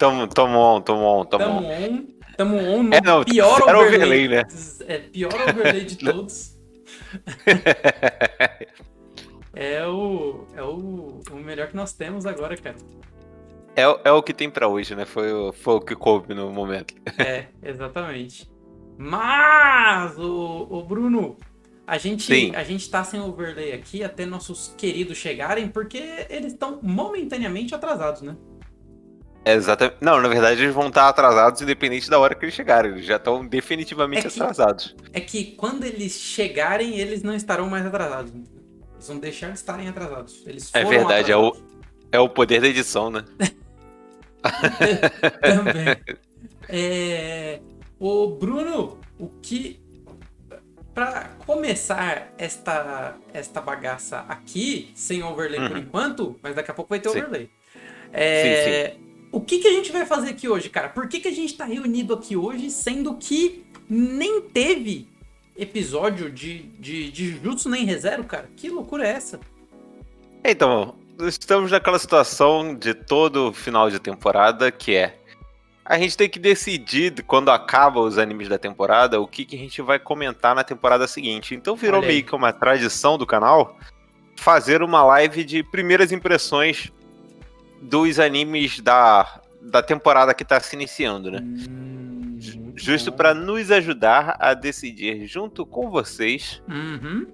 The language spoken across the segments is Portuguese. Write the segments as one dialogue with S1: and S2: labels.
S1: Tamo
S2: Tamo
S1: on.
S2: on. Tamo on no
S1: Não,
S2: pior
S1: zero
S2: overlay.
S1: overlay, né?
S2: Pior overlay de todos. É o melhor que nós temos agora, cara.
S1: É o que tem pra hoje, né? Foi o que coube no momento.
S2: Exatamente. Mas, o Bruno, a
S1: Sim,
S2: gente tá sem overlay aqui até nossos queridos chegarem, porque eles estão momentaneamente atrasados, né?
S1: exatamente. Não, na verdade eles vão estar atrasados independente da hora que eles chegarem. Eles já estão
S2: É
S1: definitivamente
S2: que,
S1: atrasados.
S2: é que quando eles chegarem, eles não estarão mais atrasados. Eles vão deixar de estarem atrasados. Eles
S1: É
S2: foram
S1: verdade,
S2: atrasados.
S1: é o poder da edição, né?
S2: Também. O Bruno, o que. Pra começar esta bagaça aqui, sem overlay por enquanto, mas daqui a pouco vai ter
S1: Sim.
S2: overlay.
S1: Sim.
S2: O que a gente vai fazer aqui hoje, cara? Por que a gente tá reunido aqui hoje, sendo que nem teve episódio de Jujutsu nem ReZero, cara? Que loucura é essa?
S1: Então, estamos naquela situação de todo final de temporada que é a gente tem que decidir quando acaba os animes da temporada o que a gente vai comentar na temporada seguinte. Então virou
S2: Olha aí.
S1: meio que uma tradição do canal fazer uma live de primeiras impressões dos animes da temporada que está se iniciando, né? Justo
S2: Bom.
S1: para nos ajudar a decidir junto com vocês
S2: Uhum.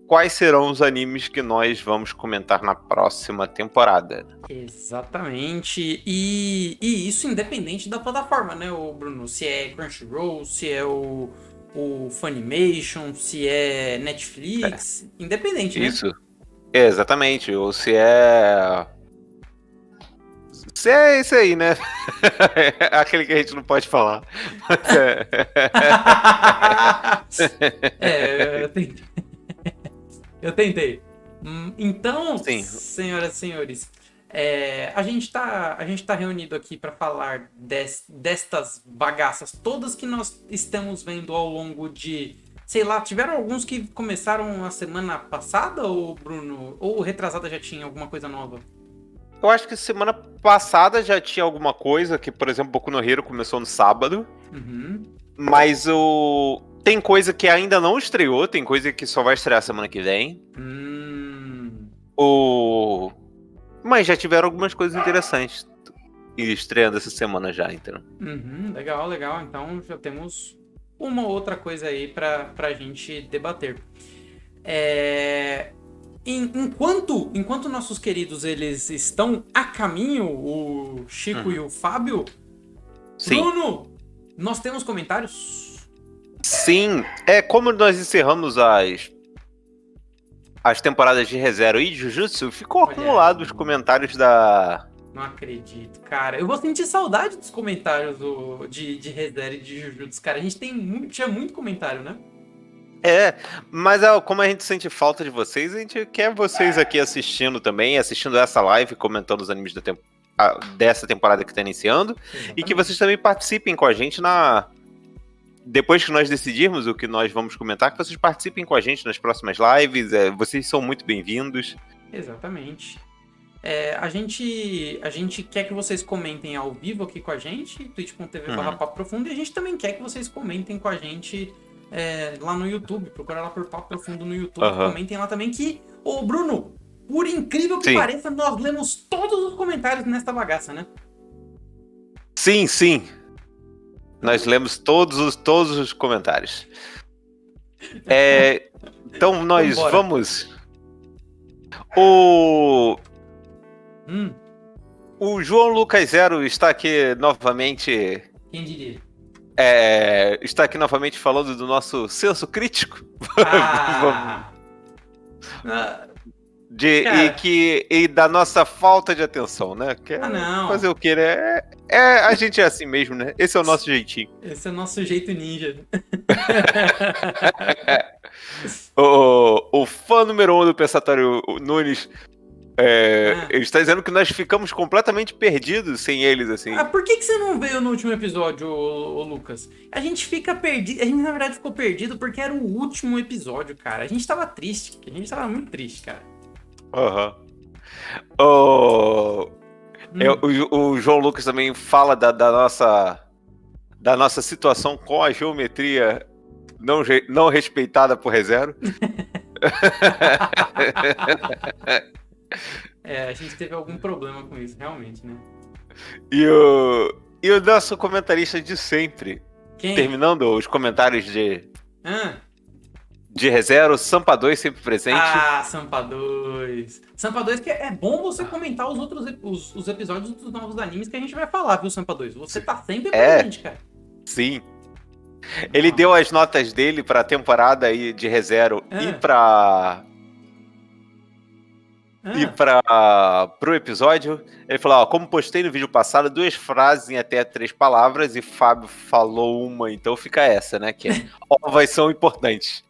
S1: quais serão os animes que nós vamos comentar na próxima temporada.
S2: Exatamente. E isso independente da plataforma, né, o Bruno? Se é Crunchyroll, se é o Funimation, se é Netflix, independente, né?
S1: Isso, exatamente. Ou se é. Se é esse aí, né? Aquele que a gente não pode falar.
S2: Eu tentei. Eu tentei. Então,
S1: Sim.
S2: senhoras e senhores, a gente tá reunido aqui para falar destas bagaças todas que nós estamos vendo ao longo de, sei lá, tiveram alguns que começaram a semana passada, ou Bruno, ou retrasada já tinha alguma coisa nova?
S1: Eu acho que semana passada já tinha alguma coisa, que, por exemplo, Boku no Hero começou no sábado.
S2: Uhum.
S1: Mas tem coisa que ainda não estreou, tem coisa que só vai estrear semana que vem. Mas já tiveram algumas coisas interessantes estreando essa semana já, então.
S2: Legal, legal. Então já temos uma outra coisa aí pra gente debater. Enquanto nossos queridos eles estão a caminho, o Chico e o Fábio,
S1: Sim.
S2: Bruno, nós temos comentários?
S1: Sim, como nós encerramos as temporadas de ReZero e de Jujutsu, ficou
S2: Olha
S1: acumulado
S2: aí.
S1: os comentários da...
S2: Não acredito, cara. Eu vou sentir saudade dos comentários de ReZero e de Jujutsu, cara. A gente tinha muito comentário, né?
S1: Mas como a gente sente falta de vocês, a gente quer vocês aqui assistindo também, assistindo essa live, comentando os animes dessa temporada que está iniciando.
S2: Exatamente.
S1: E que vocês também participem com a gente depois que nós decidirmos o que nós vamos comentar, que vocês participem com a gente nas próximas lives. Vocês são muito bem-vindos.
S2: Exatamente. A gente quer que vocês comentem ao vivo aqui com a gente, twitch.tv/Papo Profundo, e a gente também quer que vocês comentem com a gente lá no YouTube. Procura lá por Papo Profundo no YouTube, comentem lá também que, ô Bruno, por incrível que pareça, nós lemos todos os comentários nesta bagaça, né?
S1: Sim. Nós lemos todos os comentários. Então nós vamos... O João Lucas Zero está aqui novamente.
S2: Quem diria?
S1: Está aqui novamente falando do nosso senso crítico. E da nossa falta de atenção, né?
S2: Não.
S1: Fazer o que, né? A gente é assim mesmo, né? Esse é o nosso jeitinho.
S2: Esse é o nosso jeito ninja.
S1: O fã número 1 do Pensatório, o Nunes, ele está dizendo que nós ficamos completamente perdidos sem eles, assim.
S2: Por que você não veio no último episódio, ô Lucas? A gente fica perdido. A gente, na verdade, ficou perdido porque era o último episódio, cara. A gente tava triste. A gente tava muito triste, cara.
S1: O João Lucas também fala da nossa situação com a geometria não respeitada por ReZero.
S2: A gente teve algum problema com isso, realmente, né?
S1: E o nosso comentarista de sempre,
S2: Quem?
S1: terminando os comentários de ReZero, Sampa 2 sempre presente.
S2: Sampa 2. Sampa 2, que é bom você comentar os outros os episódios dos novos animes que a gente vai falar, viu, Sampa 2? Você tá sempre presente, cara.
S1: Sim. Ele deu as notas dele pra temporada aí de ReZero e pro episódio. Ele falou, ó, como postei no vídeo passado, 2 frases em até 3 palavras e Fábio falou uma, então fica essa, né? Que é, ovas são importantes.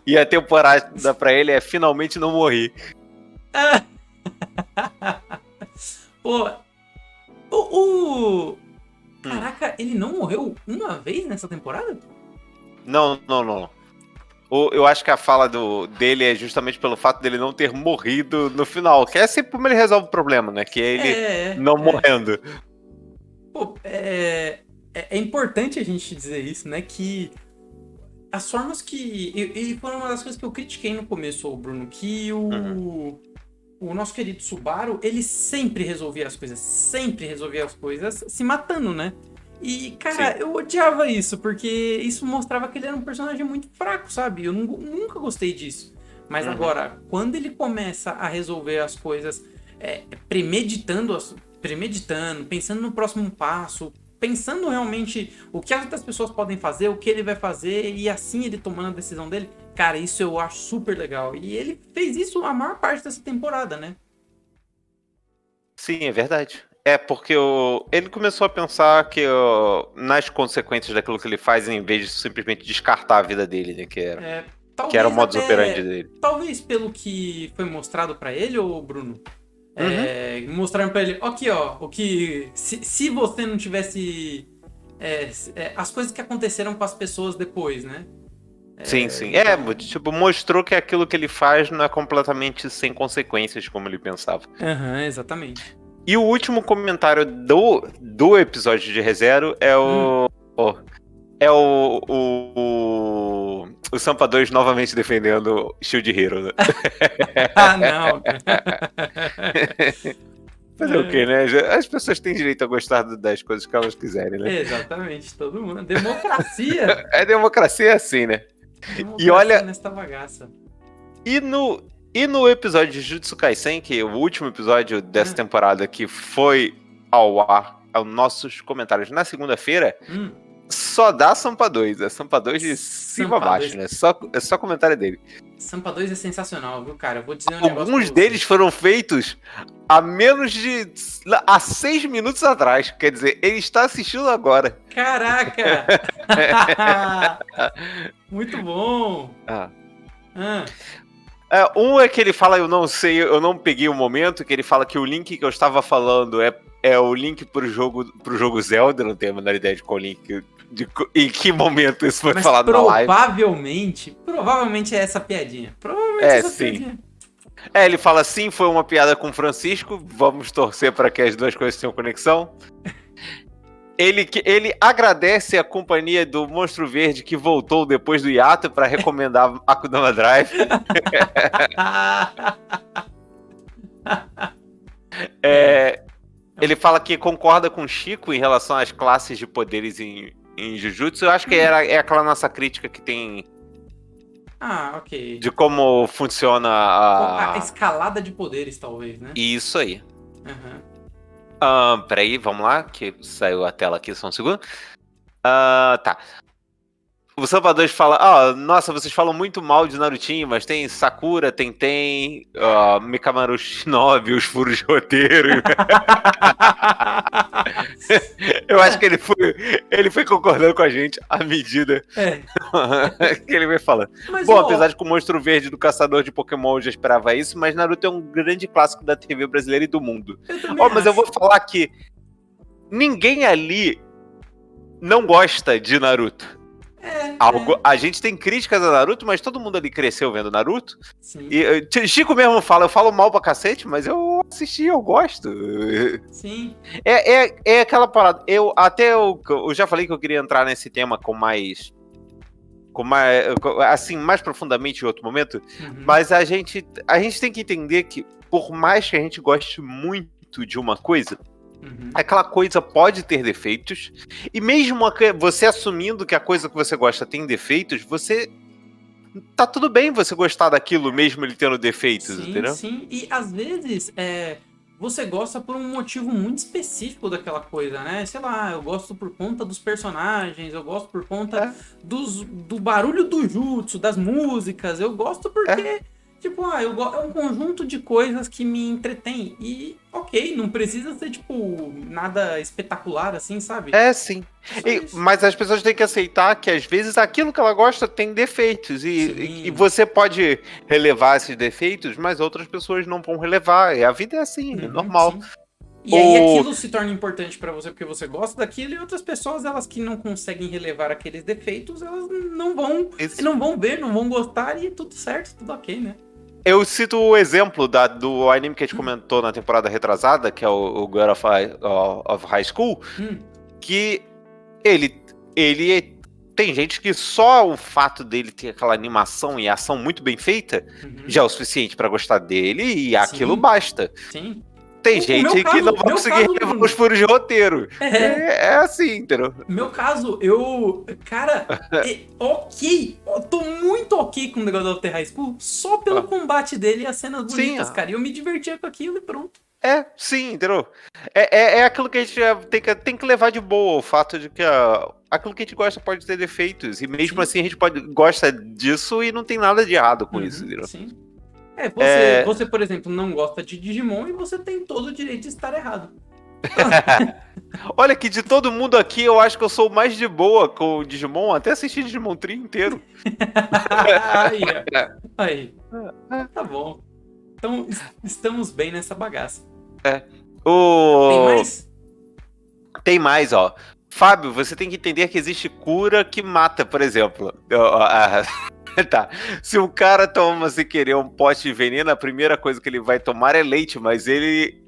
S1: E a temporada pra ele é finalmente não morri.
S2: Pô, caraca, ele não morreu uma vez nessa temporada?
S1: Não. Eu acho que a fala dele é justamente pelo fato dele não ter morrido no final, que é sempre como ele resolve o problema, né? Que é ele não morrendo.
S2: Pô, é importante a gente dizer isso, né? Que as formas que... E foi uma das coisas que eu critiquei no começo, Bruno, que o nosso querido Subaru, ele sempre resolvia as coisas se matando, né? E, cara,
S1: Sim.
S2: eu odiava isso, porque isso mostrava que ele era um personagem muito fraco, sabe? Eu nunca gostei disso. Mas agora, quando ele começa a resolver as coisas premeditando, pensando no próximo passo, pensando realmente o que as outras pessoas podem fazer, o que ele vai fazer, e assim ele tomando a decisão dele, cara, isso eu acho super legal. E ele fez isso a maior parte dessa temporada, né?
S1: Sim, é verdade. Porque ele começou a pensar que nas consequências daquilo que ele faz, em vez de simplesmente descartar a vida dele, né? Que era o modus operandi dele.
S2: Talvez pelo que foi mostrado pra ele, ô Bruno, mostraram pra ele, aqui ó, o que se você não tivesse as coisas que aconteceram com as pessoas depois, né?
S1: Sim. Tipo, mostrou que aquilo que ele faz não é completamente sem consequências, como ele pensava.
S2: Exatamente.
S1: E o último comentário do episódio de ReZero é o Sampa 2 novamente defendendo Shield Hero. Né?
S2: Não.
S1: Fazer o quê, né? As pessoas têm direito a gostar das coisas que elas quiserem, né?
S2: Exatamente, todo mundo. Democracia!
S1: Democracia é assim, né?
S2: Democracia, e olha, nesta bagaça.
S1: E no episódio de Jujutsu Kaisen, que é o último episódio dessa temporada que foi ao ar, aos nossos comentários na segunda-feira, só dá Sampa 2. É Sampa 2 de cima a baixo, né? É só comentário dele.
S2: Sampa 2 é sensacional, viu, cara? Eu vou dizer um negócio.
S1: Alguns deles foram feitos há 6 minutos atrás. Quer dizer, ele está assistindo agora.
S2: Caraca! Muito bom!
S1: Um é que ele fala, eu não sei, eu não peguei o momento, que ele fala que o link que eu estava falando é o link pro jogo Zelda, não tenho a menor ideia de qual link, em que momento isso foi falado na live.
S2: Provavelmente é essa piadinha. Piadinha.
S1: Ele fala assim, foi uma piada com o Francisco, vamos torcer para que as duas coisas tenham conexão. Ele agradece a companhia do Monstro Verde que voltou depois do hiato para recomendar Akudama Drive. Ele fala que concorda com o Chico em relação às classes de poderes em Jujutsu. Eu acho que é aquela nossa crítica que tem...
S2: ok.
S1: De como funciona
S2: a escalada de poderes, talvez, né?
S1: Isso aí. Peraí, vamos lá, que saiu a tela aqui, só um segundo. Tá. O Sampa 2 fala, nossa, vocês falam muito mal de Narutinho, mas tem Sakura, tem Mikamaru Shinobi, os furos de roteiro. Eu acho que ele foi concordando com a gente à medida que ele veio falando. Mas, apesar de que o Monstro Verde do Caçador de Pokémon eu já esperava isso, mas Naruto é um grande clássico da TV brasileira e do mundo. Mas eu vou falar que ninguém ali não gosta de Naruto. A gente tem críticas a Naruto, mas todo mundo ali cresceu vendo Naruto.
S2: Sim.
S1: E Chico mesmo fala, eu falo mal pra cacete, mas eu assistir, eu gosto.
S2: Sim.
S1: É aquela parada. Eu já falei que eu queria entrar nesse tema com mais assim, mais profundamente em outro momento, mas a gente tem que entender que, por mais que a gente goste muito de uma coisa, aquela coisa pode ter defeitos, e mesmo você assumindo que a coisa que você gosta tem defeitos, tá tudo bem você gostar daquilo, mesmo ele tendo defeitos, entendeu?
S2: Sim, e às vezes você gosta por um motivo muito específico daquela coisa, né? Sei lá, eu gosto por conta dos personagens, eu gosto por conta do barulho do jutsu, das músicas, eu gosto porque, tipo, é um conjunto de coisas que me entretém. E, ok, não precisa ser, tipo, nada espetacular assim, sabe?
S1: Sim. Mas as pessoas têm que aceitar que às vezes aquilo que ela gosta tem defeitos e você pode relevar esses defeitos, mas outras pessoas não vão relevar. E a vida é assim, é normal. Sim.
S2: E aí aquilo se torna importante pra você porque você gosta daquilo, e outras pessoas, elas que não conseguem relevar aqueles defeitos, elas não vão ver, não vão gostar, e tudo certo, tudo ok, né?
S1: Eu cito o exemplo do anime que a gente comentou na temporada retrasada, que é o God of High School, que ele tem gente que só o fato dele ter aquela animação e ação muito bem feita já é o suficiente pra gostar dele, e aquilo basta.
S2: Sim.
S1: Tem gente que não vai conseguir levar os furos de roteiro. É assim, entendeu?
S2: Meu caso, cara, ok. Eu tô muito ok com o God of the High School só pelo combate dele e as cenas bonitas, cara. E eu me divertia com aquilo e pronto.
S1: Sim, entendeu? É aquilo que a gente tem que levar de boa, o fato de que aquilo que a gente gosta pode ter defeitos. E mesmo assim a gente gosta disso e não tem nada de errado com isso, entendeu?
S2: Sim. Você, por exemplo, não gosta de Digimon e você tem todo o direito de estar errado.
S1: Olha que de todo mundo aqui, eu acho que eu sou mais de boa com o Digimon, até assisti Digimon Tree inteiro.
S2: Aí. Tá bom. Então, estamos bem nessa bagaça.
S1: Tem
S2: mais?
S1: Tem mais, ó. Fábio, você tem que entender que existe cura que mata, por exemplo. Tá. Se um cara toma sem querer um pote de veneno, a primeira coisa que ele vai tomar é leite, mas ele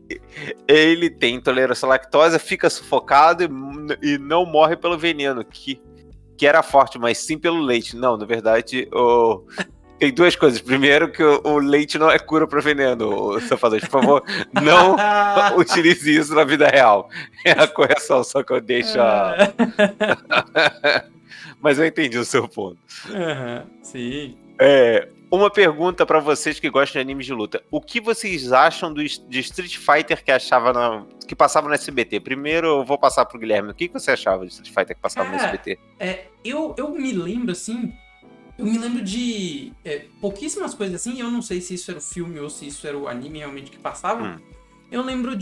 S1: tem intolerância à lactose, fica sufocado e não morre pelo veneno, que era forte, mas sim pelo leite. Não, na verdade, tem duas coisas. Primeiro, que o leite não é cura para veneno, Safador. Por favor, não utilize isso na vida real. É a correção, só que eu deixo Mas eu entendi o seu ponto.
S2: Sim.
S1: Uma pergunta pra vocês que gostam de animes de luta. O que vocês acham de Street Fighter que passava no SBT? Primeiro eu vou passar pro Guilherme. O que você achava de Street Fighter que passava no SBT?
S2: Eu me lembro, assim... Eu me lembro de pouquíssimas coisas assim. Eu não sei se isso era o filme ou se isso era o anime realmente que passava. Eu lembro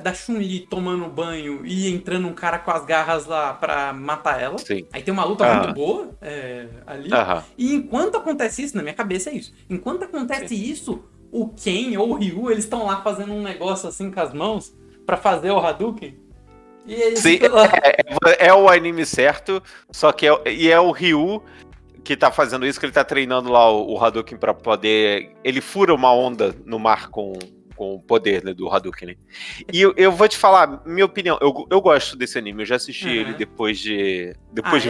S2: da Chun-Li tomando banho e entrando um cara com as garras lá pra matar ela.
S1: Sim.
S2: Aí tem uma luta muito boa ali. E enquanto acontece isso, na minha cabeça é isso. Enquanto acontece isso, o Ken ou o Ryu, eles estão lá fazendo um negócio assim com as mãos pra fazer o Hadouken. E eles
S1: é o anime certo, só que é o Ryu que tá fazendo isso, que ele tá treinando lá o Hadouken pra poder... Ele fura uma onda no mar com o poder, né, do Hadouken, né? E eu vou te falar, minha opinião, eu gosto desse anime, eu já assisti ele depois de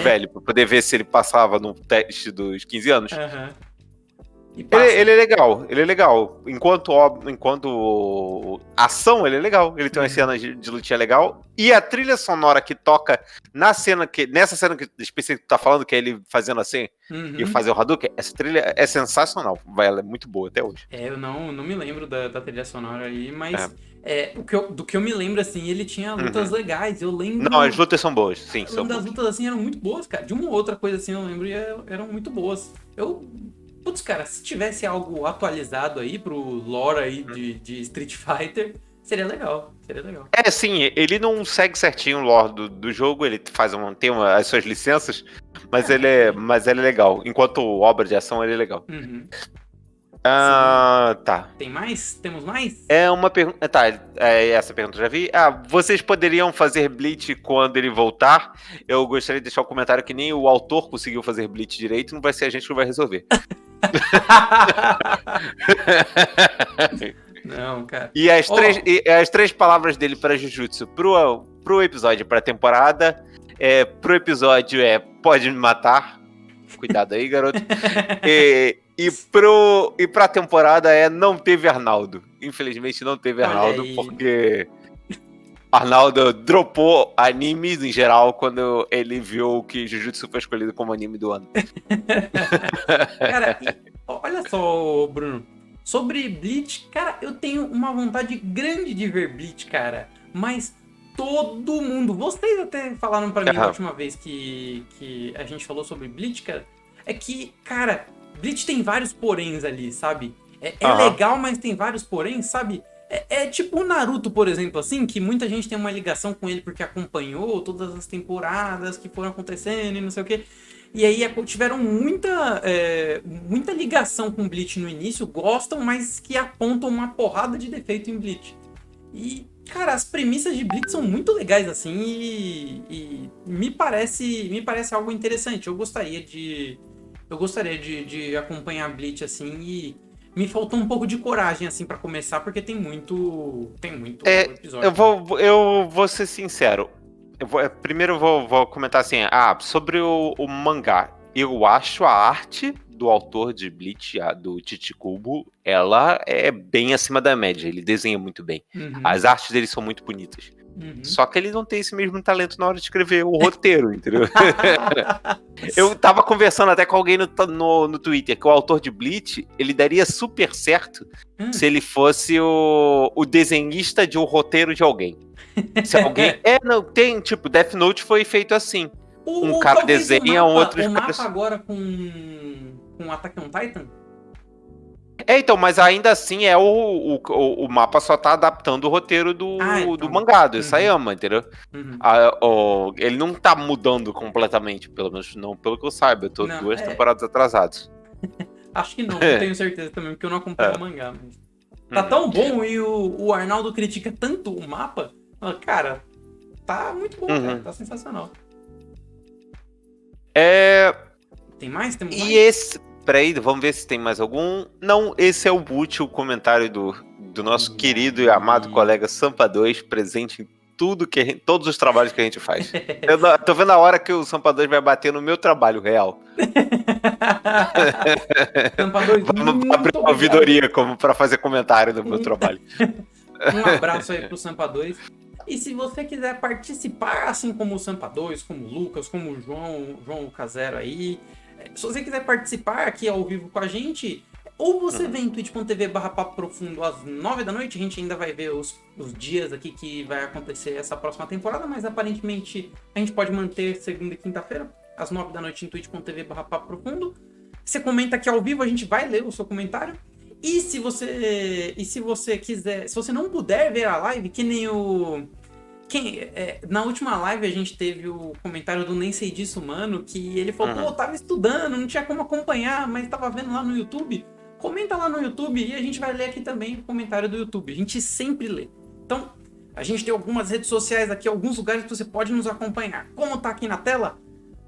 S1: velho, pra poder ver se ele passava no teste dos 15 anos. Ele é legal. Enquanto ação, ele é legal. Ele tem uma cena de lutinha legal. E a trilha sonora que toca nessa cena que específico que tá falando, que é ele fazendo assim, e fazer o Hadouken, essa trilha é sensacional. Ela é muito boa até hoje.
S2: Eu não me lembro da trilha sonora aí, mas do que eu me lembro, assim, ele tinha lutas legais. Eu lembro...
S1: Não, as lutas são boas, sim.
S2: As lutas, assim, eram muito boas, cara. De uma ou outra coisa, assim, eu lembro, e eram muito boas. Putz, cara, se tivesse algo atualizado aí pro lore aí de Street Fighter, seria legal.
S1: Sim, ele não segue certinho o lore do jogo, ele tem as suas licenças, mas ele é legal. Enquanto obra de ação, ele é legal. Tá.
S2: Tem mais? Temos mais?
S1: Uma pergunta. Tá, essa pergunta eu já vi. Vocês poderiam fazer Bleach quando ele voltar? Eu gostaria de deixar um comentário que nem o autor conseguiu fazer Bleach direito, não vai ser a gente que vai resolver.
S2: Não, cara.
S1: E as três palavras dele para Jujutsu pro episódio, pra temporada, pro episódio pode me matar. Cuidado aí, garoto. E pra temporada não teve Arnaldo. Infelizmente não teve Arnaldo, porque Arnaldo dropou animes em geral quando ele viu que Jujutsu foi escolhido como anime do ano.
S2: Cara, olha só, Bruno. Sobre Bleach, cara, eu tenho uma vontade grande de ver Bleach, cara. Mas todo mundo... Vocês até falaram pra mim a última vez que a gente falou sobre Bleach, cara. É que, cara, Bleach tem vários poréns ali, sabe? É legal, mas tem vários poréns, sabe? É tipo o Naruto, por exemplo, assim, que muita gente tem uma ligação com ele porque acompanhou todas as temporadas que foram acontecendo e não sei o quê. E aí tiveram muita ligação com Bleach no início, gostam, mas que apontam uma porrada de defeito em Bleach. E, cara, as premissas de Bleach são muito legais, assim, e me parece algo interessante. Eu gostaria de acompanhar Bleach, assim, e me faltou um pouco de coragem, assim, pra começar, porque tem muito episódio.
S1: Eu vou ser sincero. Primeiro eu vou comentar assim, sobre o mangá. Eu acho a arte do autor de Bleach, do Chichikubo, ela é bem acima da média. Ele desenha muito bem.
S2: Uhum.
S1: As artes dele são muito bonitas.
S2: Uhum.
S1: Só que ele não tem esse mesmo talento na hora de escrever o roteiro, entendeu? Eu tava conversando até com alguém no Twitter que o autor de Bleach, ele daria super certo se ele fosse o desenhista de um roteiro de alguém. Se alguém... não, tem, tipo, Death Note foi feito assim. Um cara desenha, outro...
S2: O mapa agora com Attack on Titan?
S1: Então, mas ainda assim o mapa só tá adaptando o roteiro do mangá, do Isayama, entendeu?
S2: Uhum.
S1: Ele não tá mudando completamente, pelo menos não pelo que eu saiba. Eu tô 2 temporadas atrasados.
S2: Acho que não tenho certeza também, porque eu não acompanho o mangá. Mas... Tá tão bom e o Arnaldo critica tanto o mapa. Cara, tá muito bom, cara, tá sensacional. Tem mais? Temos mais?
S1: Esse... Peraí, vamos ver se tem mais algum. Não, esse é o último comentário do nosso querido e amado colega Sampa 2, presente em todos os trabalhos que a gente faz. Eu tô vendo a hora que o Sampa 2 vai bater no meu trabalho real.
S2: Sampa 2,
S1: vamos abrir uma ouvidoria para fazer comentário do meu trabalho.
S2: Um abraço aí pro Sampa 2. E se você quiser participar, assim como o Sampa 2, como o Lucas, como o João Casero aí, se você quiser participar aqui ao vivo com a gente, ou você vem em twitch.tv/papo profundo às 9 da noite, a gente ainda vai ver os dias aqui que vai acontecer essa próxima temporada, mas aparentemente a gente pode manter segunda e quinta-feira, às 9 da noite em twitch.tv/papo profundo. Você comenta aqui ao vivo, a gente vai ler o seu comentário. E se você quiser, se você não puder ver a live, que nem na última live a gente teve o comentário do Nem Sei Disso Mano, que ele falou, pô, tava estudando, não tinha como acompanhar, mas tava vendo lá no YouTube. Comenta lá no YouTube e a gente vai ler aqui também o comentário do YouTube. A gente sempre lê. Então, a gente tem algumas redes sociais aqui, alguns lugares que você pode nos acompanhar. Como tá aqui na tela,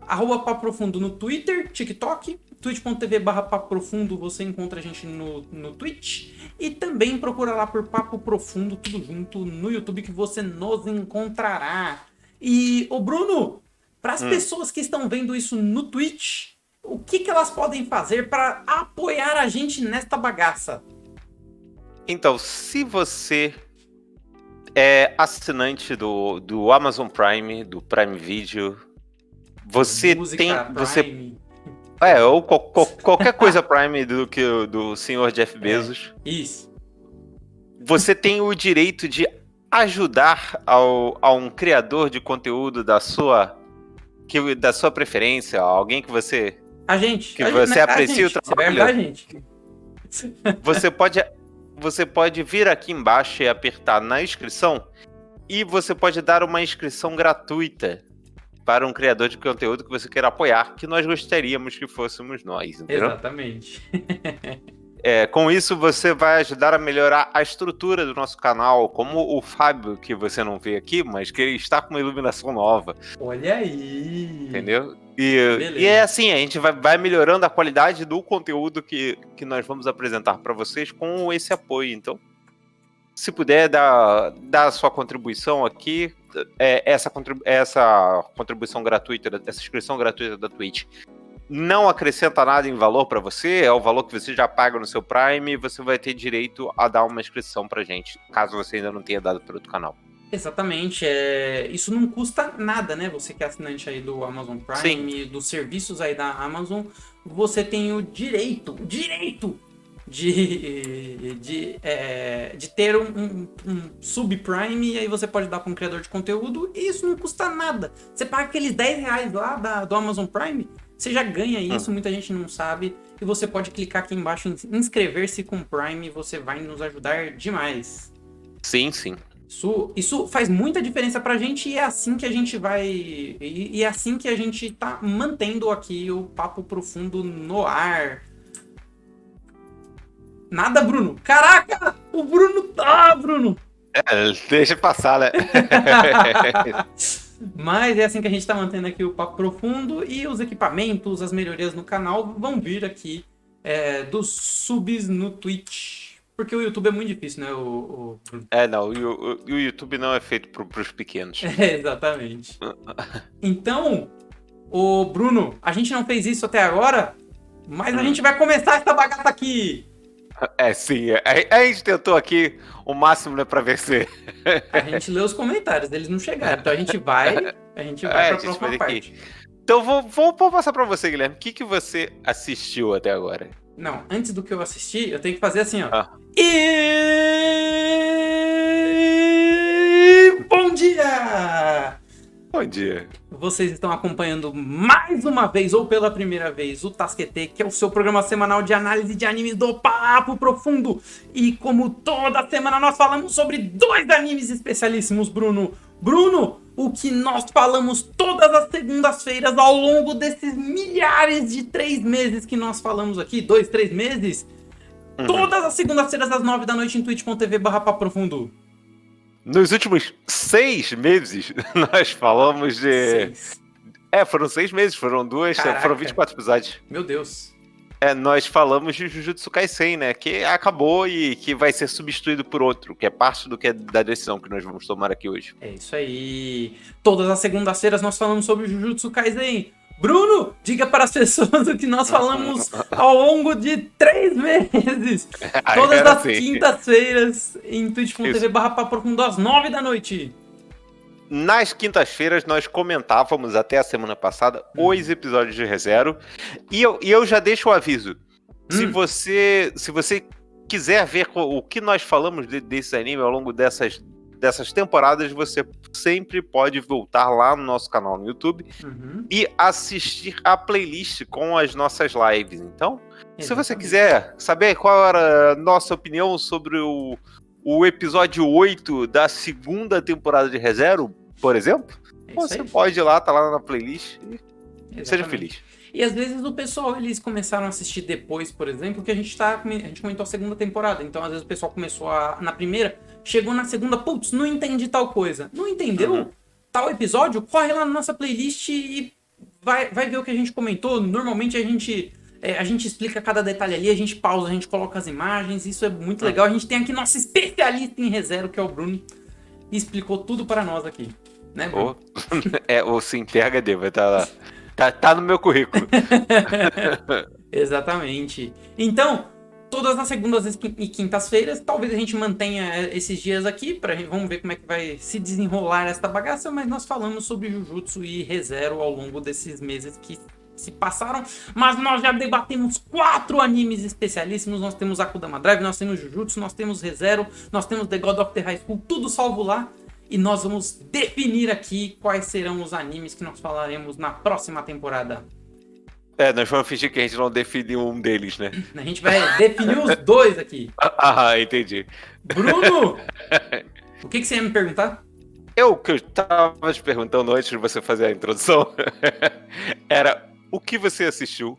S2: @Papo Profundo no Twitter, TikTok, twitch.tv/Papo Profundo, você encontra a gente no Twitch. E também procura lá por Papo Profundo, tudo junto, no YouTube, que você nos encontrará. E, Bruno, para as pessoas que estão vendo isso no Twitch, o que elas podem fazer para apoiar a gente nesta bagaça?
S1: Então, se você é assinante do Amazon Prime, do Prime Video, você ou qualquer coisa Prime do senhor Jeff Bezos.
S2: Isso.
S1: Você tem o direito de ajudar a um criador de conteúdo da sua preferência, alguém que você aprecia o trabalho. Você pode vir aqui embaixo e apertar na inscrição e você pode dar uma inscrição gratuita para um criador de conteúdo que você queira apoiar, que nós gostaríamos que fôssemos nós, entendeu?
S2: Exatamente.
S1: Com isso, você vai ajudar a melhorar a estrutura do nosso canal, como o Fábio, que você não vê aqui, mas que ele está com uma iluminação nova.
S2: Olha aí!
S1: Entendeu? E é assim, a gente vai melhorando a qualidade do conteúdo que nós vamos apresentar para vocês com esse apoio. Então, se puder dar a sua contribuição aqui, essa contribuição gratuita, essa inscrição gratuita da Twitch não acrescenta nada em valor para você, é o valor que você já paga no seu Prime, e você vai ter direito a dar uma inscrição pra gente, caso você ainda não tenha dado para outro canal.
S2: Exatamente, isso não custa nada, né? Você que é assinante aí do Amazon Prime, dos serviços aí da Amazon, você tem o direito de ter um subprime, e aí você pode dar para um criador de conteúdo, e isso não custa nada. Você paga aqueles R$10 lá do Amazon Prime, você já ganha isso, muita gente não sabe, e você pode clicar aqui embaixo em inscrever-se com Prime, você vai nos ajudar demais.
S1: Sim, sim.
S2: Isso faz muita diferença pra gente, e é assim que a gente vai... E é assim que a gente tá mantendo aqui o Papo Profundo no ar. Nada, Bruno. Caraca! O Bruno tá, Bruno!
S1: Deixa passar, né?
S2: Mas é assim que a gente tá mantendo aqui o Papo Profundo, e os equipamentos, as melhorias no canal vão vir aqui dos subs no Twitch. Porque o YouTube é muito difícil, né?
S1: Não, o YouTube não é feito pros pequenos.
S2: Exatamente. Então, o Bruno, a gente não fez isso até agora, mas a gente vai começar essa bagaça aqui.
S1: Sim. A gente tentou aqui o máximo, né, pra vencer.
S2: A gente lê os comentários, eles não chegaram. Então a gente vai pra próxima parte.
S1: Então vou passar pra você, Guilherme. O que você assistiu até agora?
S2: Não, antes do que eu assisti, eu tenho que fazer assim, ó. E... Bom dia!
S1: Bom dia.
S2: Vocês estão acompanhando mais uma vez, ou pela primeira vez, o Tasquete, que é o seu programa semanal de análise de animes do Papo Profundo. E como toda semana nós falamos sobre 2 animes especialíssimos, Bruno. Bruno, o que nós falamos todas as segundas-feiras ao longo desses milhares de 3 meses que nós falamos aqui, 2, 3 meses, todas as segundas-feiras às 9 da noite em twitch.tv/Papo Profundo.
S1: Nos últimos 6 meses, nós falamos de...
S2: 6.
S1: Foram 6 meses, foram 2, foram 24 episódios.
S2: Meu Deus.
S1: Nós falamos de Jujutsu Kaisen, né, que acabou e que vai ser substituído por outro, que é parte da decisão que nós vamos tomar aqui hoje.
S2: É isso aí. Todas as segundas-feiras nós falamos sobre Jujutsu Kaisen. Bruno, diga para as pessoas o que nós falamos ao longo de 3 meses. Todas as quintas-feiras em twitch.tv/Papo Profundo às 9 da noite.
S1: Nas quintas-feiras nós comentávamos até a semana passada os episódios de ReZero. E eu já deixo o aviso. Se você quiser ver o que nós falamos desse anime ao longo dessas temporadas, você sempre pode voltar lá no nosso canal no YouTube e assistir a playlist com as nossas lives. Então, se você quiser saber qual era a nossa opinião sobre o episódio 8 da segunda temporada de ReZero, por exemplo, você pode ir lá, tá lá na playlist e seja feliz.
S2: E às vezes o pessoal, eles começaram a assistir depois, por exemplo, que a gente comentou a segunda temporada. Então, às vezes o pessoal começou na primeira, chegou na segunda, putz, não entendi tal coisa. Não entendeu tal episódio? Corre lá na nossa playlist e vai ver o que a gente comentou. Normalmente a gente explica cada detalhe ali, a gente pausa, a gente coloca as imagens, isso é muito legal. A gente tem aqui nosso especialista em ReZero, que é o Bruno, e explicou tudo para nós aqui. Né, Bruno?
S1: O Sim PhD vai estar lá. Tá no meu currículo.
S2: Exatamente. Então, todas as segundas e quintas-feiras, talvez a gente mantenha esses dias aqui, vamos ver como é que vai se desenrolar esta bagaça, mas nós falamos sobre Jujutsu e ReZero ao longo desses meses que se passaram, mas nós já debatemos 4 animes especialíssimos. Nós temos Akudama Drive, nós temos Jujutsu, nós temos ReZero, nós temos The God of the High School, tudo salvo lá. E nós vamos definir aqui quais serão os animes que nós falaremos na próxima temporada.
S1: Nós vamos fingir que a gente não definiu um deles, né?
S2: A gente vai definir os 2 aqui.
S1: Entendi.
S2: Bruno, o que você ia me perguntar?
S1: O que eu tava te perguntando antes de você fazer a introdução era o que você assistiu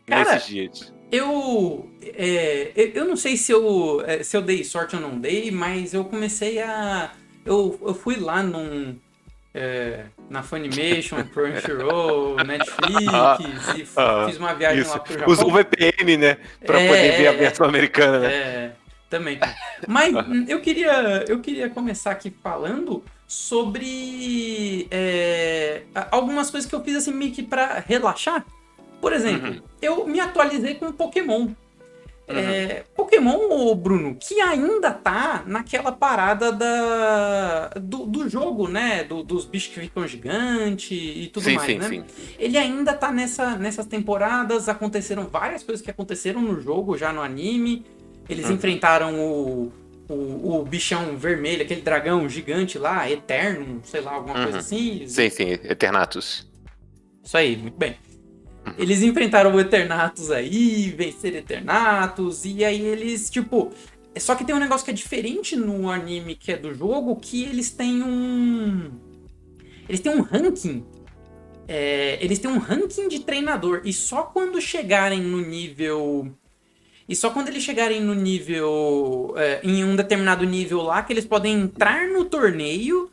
S1: nesses dias.
S2: Eu não sei se eu dei sorte ou não dei, mas eu comecei a... Eu fui lá na Funimation, Crunchyroll, Netflix, e fiz uma viagem lá pro Japão.
S1: Usa o VPN, né? Pra poder ver a versão americana, né?
S2: Também. Mas eu queria começar aqui falando sobre algumas coisas que eu fiz assim meio que pra relaxar. Por exemplo, eu me atualizei com Pokémon. Pokémon, Bruno, que ainda tá naquela parada do jogo, né? Dos bichos que ficam gigantes e tudo mais, né? Sim. Ele ainda tá nessas temporadas, aconteceram várias coisas que aconteceram no jogo, já no anime. Eles enfrentaram o bichão vermelho, aquele dragão gigante lá, Eterno, sei lá, alguma coisa assim.
S1: Sim, Eternatus.
S2: Isso aí, muito bem. Eles enfrentaram o Eternatus aí, venceram Eternatus, e aí eles, tipo... Só que tem um negócio que é diferente no anime que é do jogo, que eles têm um... Eles têm um ranking. Eles têm um ranking de treinador, e só quando chegarem no nível... E só quando eles chegarem no nível... em um determinado nível lá, que eles podem entrar no torneio...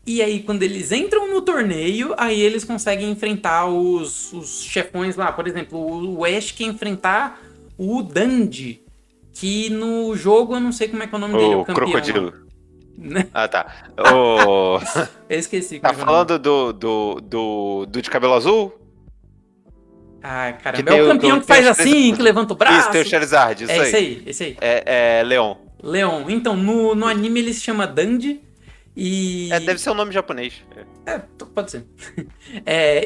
S2: E aí, quando eles entram no torneio, aí eles conseguem enfrentar os chefões lá. Por exemplo, o Ash quer enfrentar o Dandy, que no jogo eu não sei como é que é o nome dele, o campeão.
S1: Crocodilo. Ah, tá.
S2: Eu esqueci.
S1: Tá falando do de cabelo azul?
S2: Ah, caramba, é o campeão que faz assim, que levanta o braço.
S1: Isso, tem o Charizard, isso aí.
S2: Esse aí.
S1: É Leon.
S2: Leon. Então, no anime ele se chama Dandy. E...
S1: deve ser um nome japonês.
S2: Pode ser.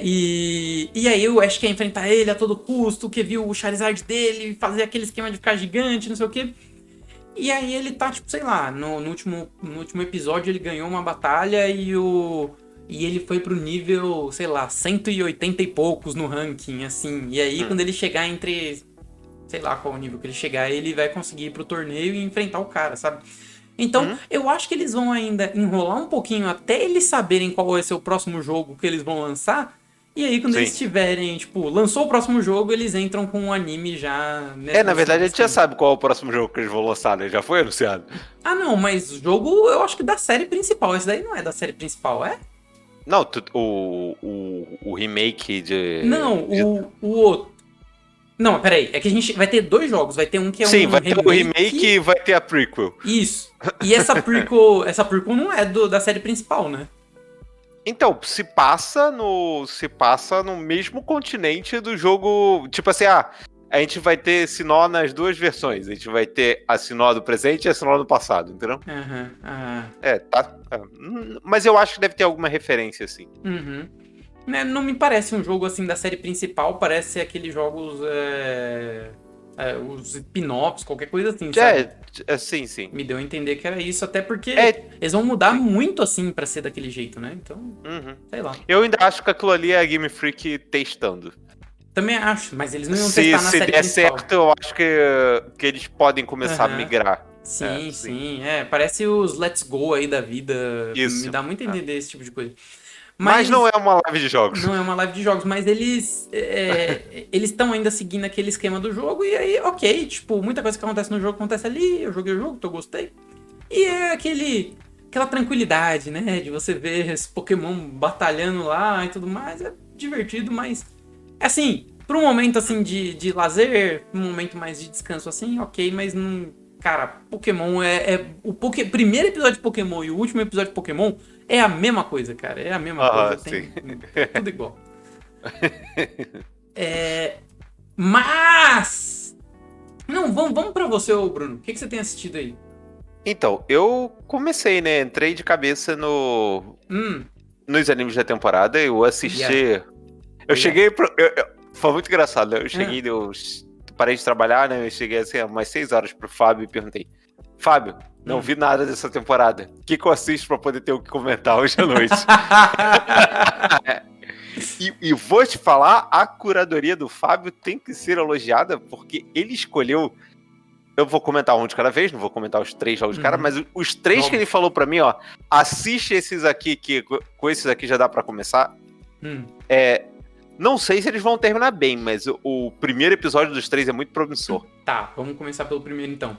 S2: E aí eu acho que é enfrentar ele a todo custo, que viu o Charizard dele, fazer aquele esquema de ficar gigante, não sei o quê. E aí ele tá, tipo, sei lá, no último episódio ele ganhou uma batalha e ele foi pro nível, sei lá, 180 e poucos no ranking, assim. E aí quando ele chegar entre, sei lá qual nível que ele chegar, ele vai conseguir ir pro torneio e enfrentar o cara, sabe? Então, eu acho que eles vão ainda enrolar um pouquinho até eles saberem qual vai ser o próximo jogo que eles vão lançar. E aí, quando eles tiverem, tipo, lançou o próximo jogo, eles entram com um anime já...
S1: na verdade, a gente já sabe qual é o próximo jogo que eles vão lançar, né? Já foi anunciado.
S2: Ah, não, mas jogo, eu acho que da série principal. Esse daí não é da série principal, é?
S1: Não, o remake de...
S2: Não, o outro. Não, peraí, é que a gente vai ter dois jogos, vai ter um que é
S1: Sim, vai ter o remake e vai ter a prequel.
S2: Isso, e essa prequel não é da série principal, né?
S1: Então, se passa no mesmo continente do jogo, tipo assim, a gente vai ter Sinnoh nas duas versões, a gente vai ter a Sinnoh do presente e a Sinnoh do passado, entendeu? Tá. Mas eu acho que deve ter alguma referência, assim.
S2: Não me parece um jogo assim da série principal, parece ser aqueles jogos. Os spin-offs, qualquer coisa assim, sabe?
S1: Sim.
S2: Me deu a entender que era isso, até porque eles vão mudar muito assim pra ser daquele jeito, né? Então, sei lá.
S1: Eu ainda acho que aquilo ali é a Game Freak testando.
S2: Também acho, mas eles não iam testar na série principal.
S1: Se der certo, eu acho que eles podem começar a migrar.
S2: Sim. Parece os Let's Go aí da vida.
S1: Isso.
S2: Me dá muito a entender esse tipo de coisa.
S1: Mas não é uma live de jogos.
S2: Não é uma live de jogos, mas eles estão ainda seguindo aquele esquema do jogo e aí, ok, tipo, muita coisa que acontece no jogo acontece ali, eu joguei o jogo, eu gostei. E é aquela tranquilidade, né, de você ver esse Pokémon batalhando lá e tudo mais, é divertido, mas, assim, pra um momento, assim, de lazer, um momento mais de descanso, assim, ok, mas não... Cara, Pokémon o primeiro episódio de Pokémon e o último episódio de Pokémon é a mesma coisa, cara. É a mesma coisa. Tem tudo igual. Mas... Não, vamos pra você, Bruno. O que você tem assistido aí?
S1: Então, eu comecei, né? Entrei de cabeça nos animes da temporada. Eu assisti... Eu cheguei... Foi muito engraçado, né? Eu cheguei... Parei de trabalhar, né? Eu cheguei assim, umas 6 horas pro Fábio e perguntei: Fábio, não vi nada dessa temporada. O que eu assisto pra poder ter o que comentar hoje à noite? e vou te falar, a curadoria do Fábio tem que ser elogiada, porque ele escolheu... Eu vou comentar um de cada vez, não vou comentar os 3 jogos de cara, mas os 3 que ele falou pra mim, ó, assiste esses aqui, que com esses aqui já dá pra começar. Não sei se eles vão terminar bem, mas o primeiro episódio dos 3 é muito promissor.
S2: Tá, vamos começar pelo primeiro então.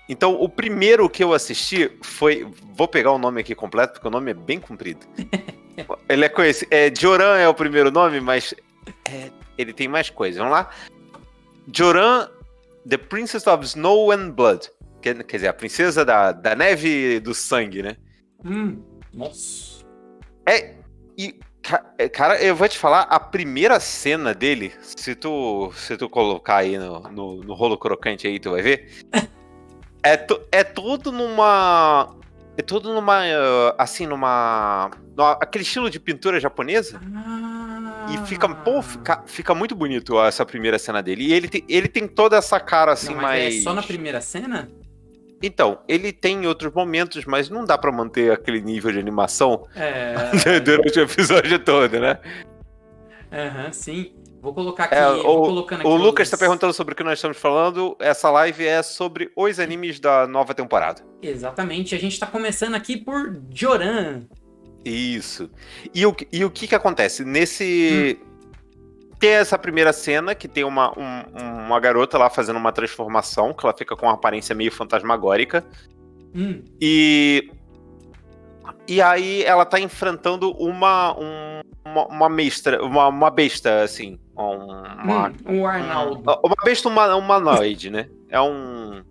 S1: Então, o primeiro que eu assisti foi... Vou pegar o nome aqui completo, porque o nome é bem comprido. Ele é conhecido... Joran é o primeiro nome, mas ele tem mais coisas. Vamos lá. Joran, The Princess of Snow and Blood. Quer dizer, a princesa da neve e do sangue, né?
S2: Nossa.
S1: E, cara, eu vou te falar, a primeira cena dele, se tu colocar aí no rolo crocante aí, tu vai ver, é tudo numa... É tudo numa, assim, aquele estilo de pintura japonesa. E fica muito bonito essa primeira cena dele. E ele tem toda essa cara assim,
S2: Não, mas
S1: mais...
S2: é só na primeira cena?
S1: Então, ele tem outros momentos, mas não dá pra manter aquele nível de animação durante o episódio todo, né?
S2: Sim. Vou colocar aqui,
S1: o Lucas tá perguntando sobre o que nós estamos falando. Essa live é sobre os animes da nova temporada.
S2: Exatamente. A gente tá começando aqui por Joran.
S1: Isso. E o que acontece? Tem essa primeira cena que tem uma garota lá fazendo uma transformação, que ela fica com uma aparência meio fantasmagórica. E aí ela tá enfrentando uma besta, assim.
S2: Um Arnaldo.
S1: Uma besta humanoide, né? É um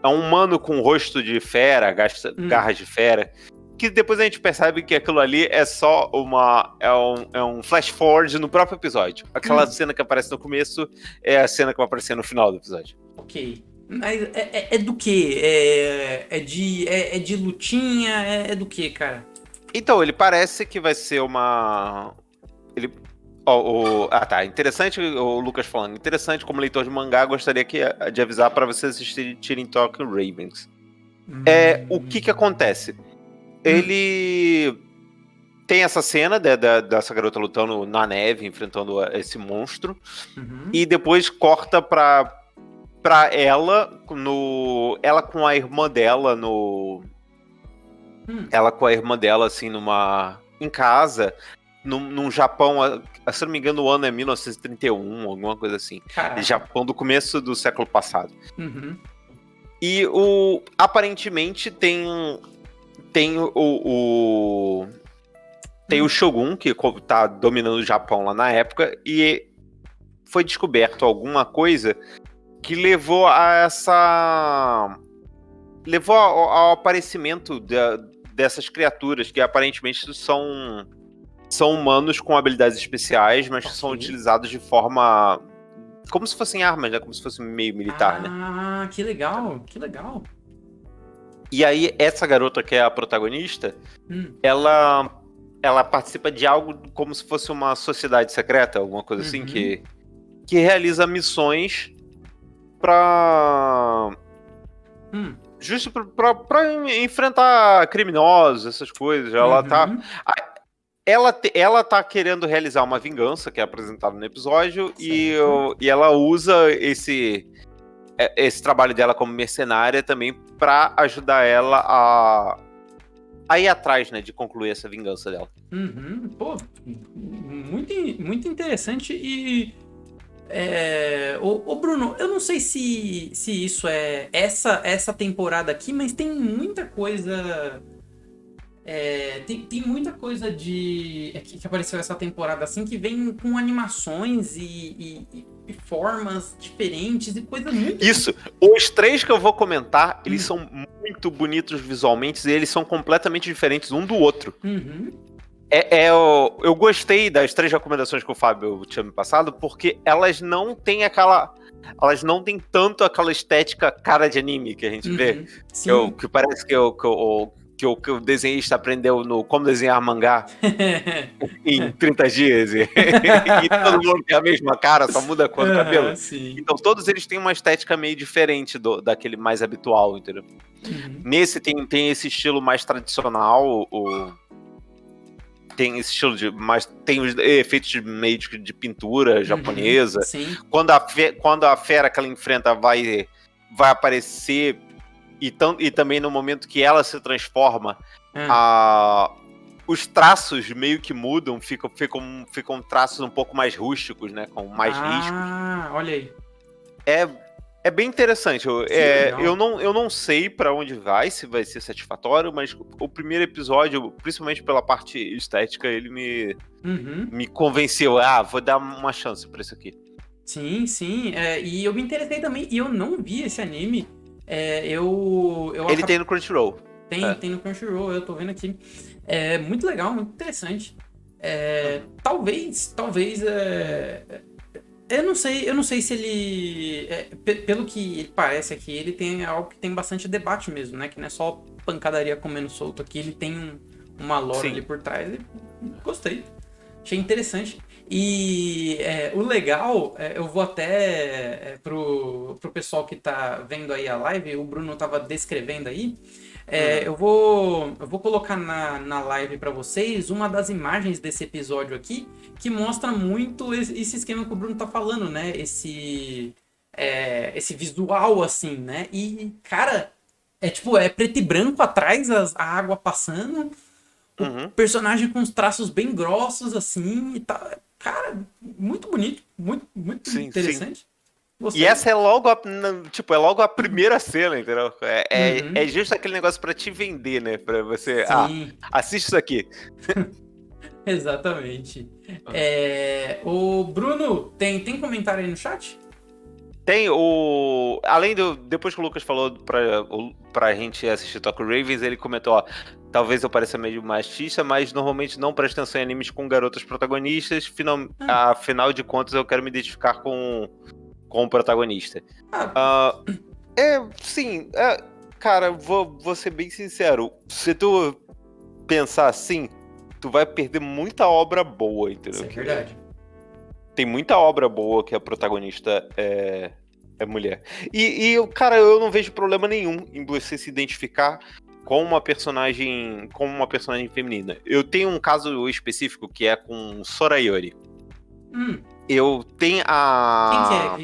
S1: humano com rosto de fera, garras de fera. Que depois a gente percebe que aquilo ali é só um flash forward no próprio episódio. Aquela cena que aparece no começo é a cena que vai aparecer no final do episódio.
S2: Ok. Mas é do quê? É de lutinha? É do quê, cara?
S1: Então, ele parece que vai ser uma... tá. Interessante o Lucas falando. Interessante, como leitor de mangá, gostaria de avisar para vocês assistirem Tokyo Ravens. O que acontece? Ele tem essa cena dessa garota lutando na neve, enfrentando esse monstro. E depois corta pra ela com a irmã dela ela com a irmã dela, assim, em casa, num Japão, se não me engano, o ano é 1931, alguma coisa assim.
S2: Caraca.
S1: Japão do começo do século passado. E aparentemente tem o Shogun, que tá dominando o Japão lá na época, e foi descoberto alguma coisa que levou ao aparecimento dessas criaturas, que aparentemente são humanos com habilidades especiais, mas que são utilizados de forma... como se fossem armas, né? Como se fosse meio militar, né?
S2: Ah, que legal, que legal.
S1: E aí, essa garota que é a protagonista, ela participa de algo como se fosse uma sociedade secreta, alguma coisa assim, que realiza missões justo pra enfrentar criminosos, essas coisas. Ela tá querendo realizar uma vingança, que é apresentada no episódio, e ela usa esse trabalho dela como mercenária também pra ajudar ela a ir atrás, né, de concluir essa vingança dela.
S2: Pô, muito interessante. E Bruno, eu não sei se isso é essa temporada aqui, mas tem muita coisa. Tem muita coisa que apareceu essa temporada assim, que vem com animações e formas diferentes e coisa muito...
S1: Isso, os 3 que eu vou comentar, eles são muito bonitos visualmente e eles são completamente diferentes um do outro. Eu gostei das 3 recomendações que o Fábio tinha me passado, porque elas não têm tanto aquela estética cara de anime que a gente vê, que parece que o desenhista aprendeu no como desenhar mangá em 30 dias e todo mundo tem a mesma cara, só muda a cor do cabelo. Então todos eles têm uma estética meio diferente daquele mais habitual, entendeu? Nesse tem esse estilo mais tradicional, tem esse estilo tem os efeitos meio de pintura japonesa. Quando a fera que ela enfrenta vai aparecer, e também no momento que ela se transforma, os traços meio que mudam, ficam traços um pouco mais rústicos, né? Com mais riscos.
S2: Olha aí.
S1: É bem interessante. Eu não sei pra onde se vai ser satisfatório, mas o primeiro episódio, principalmente pela parte estética, ele me convenceu. Vou dar uma chance pra isso aqui.
S2: Sim. E eu me interessei também, e eu não vi esse anime.
S1: Ele tem no Crunchyroll.
S2: Tem no Crunchyroll, eu tô vendo aqui. É muito legal, muito interessante. Talvez. Eu não sei se ele. Pelo que ele parece aqui, ele tem algo que tem bastante debate mesmo, né? Que não é só pancadaria comendo solto aqui, ele tem uma lore ali por trás. Gostei. Achei interessante. E o legal, eu vou até pro pessoal que tá vendo aí a live, o Bruno tava descrevendo aí. Eu vou colocar na live para vocês uma das imagens desse episódio aqui, que mostra muito esse esquema que o Bruno tá falando, né? Esse visual, assim, né? E, cara, é preto e branco atrás, a água passando, o personagem com os traços bem grossos, assim, e tá. Cara, muito bonito, muito interessante.
S1: Sim. E essa é logo a primeira cena, entendeu? É justo aquele negócio pra te vender, né? Pra você, assiste isso aqui.
S2: Exatamente. O Bruno, tem comentário aí no chat?
S1: Tem depois que o Lucas falou pra gente assistir Tokyo Ravens, ele comentou, talvez eu pareça meio machista, mas normalmente não presto atenção em animes com garotas protagonistas, afinal de contas eu quero me identificar com o protagonista. Cara, vou ser bem sincero, se tu pensar assim, tu vai perder muita obra boa, entendeu?
S2: Isso é verdade.
S1: Tem muita obra boa que a protagonista é mulher. E cara, eu não vejo problema nenhum em você se identificar com uma personagem feminina. Eu tenho um caso específico que é com Sorayori. Eu tenho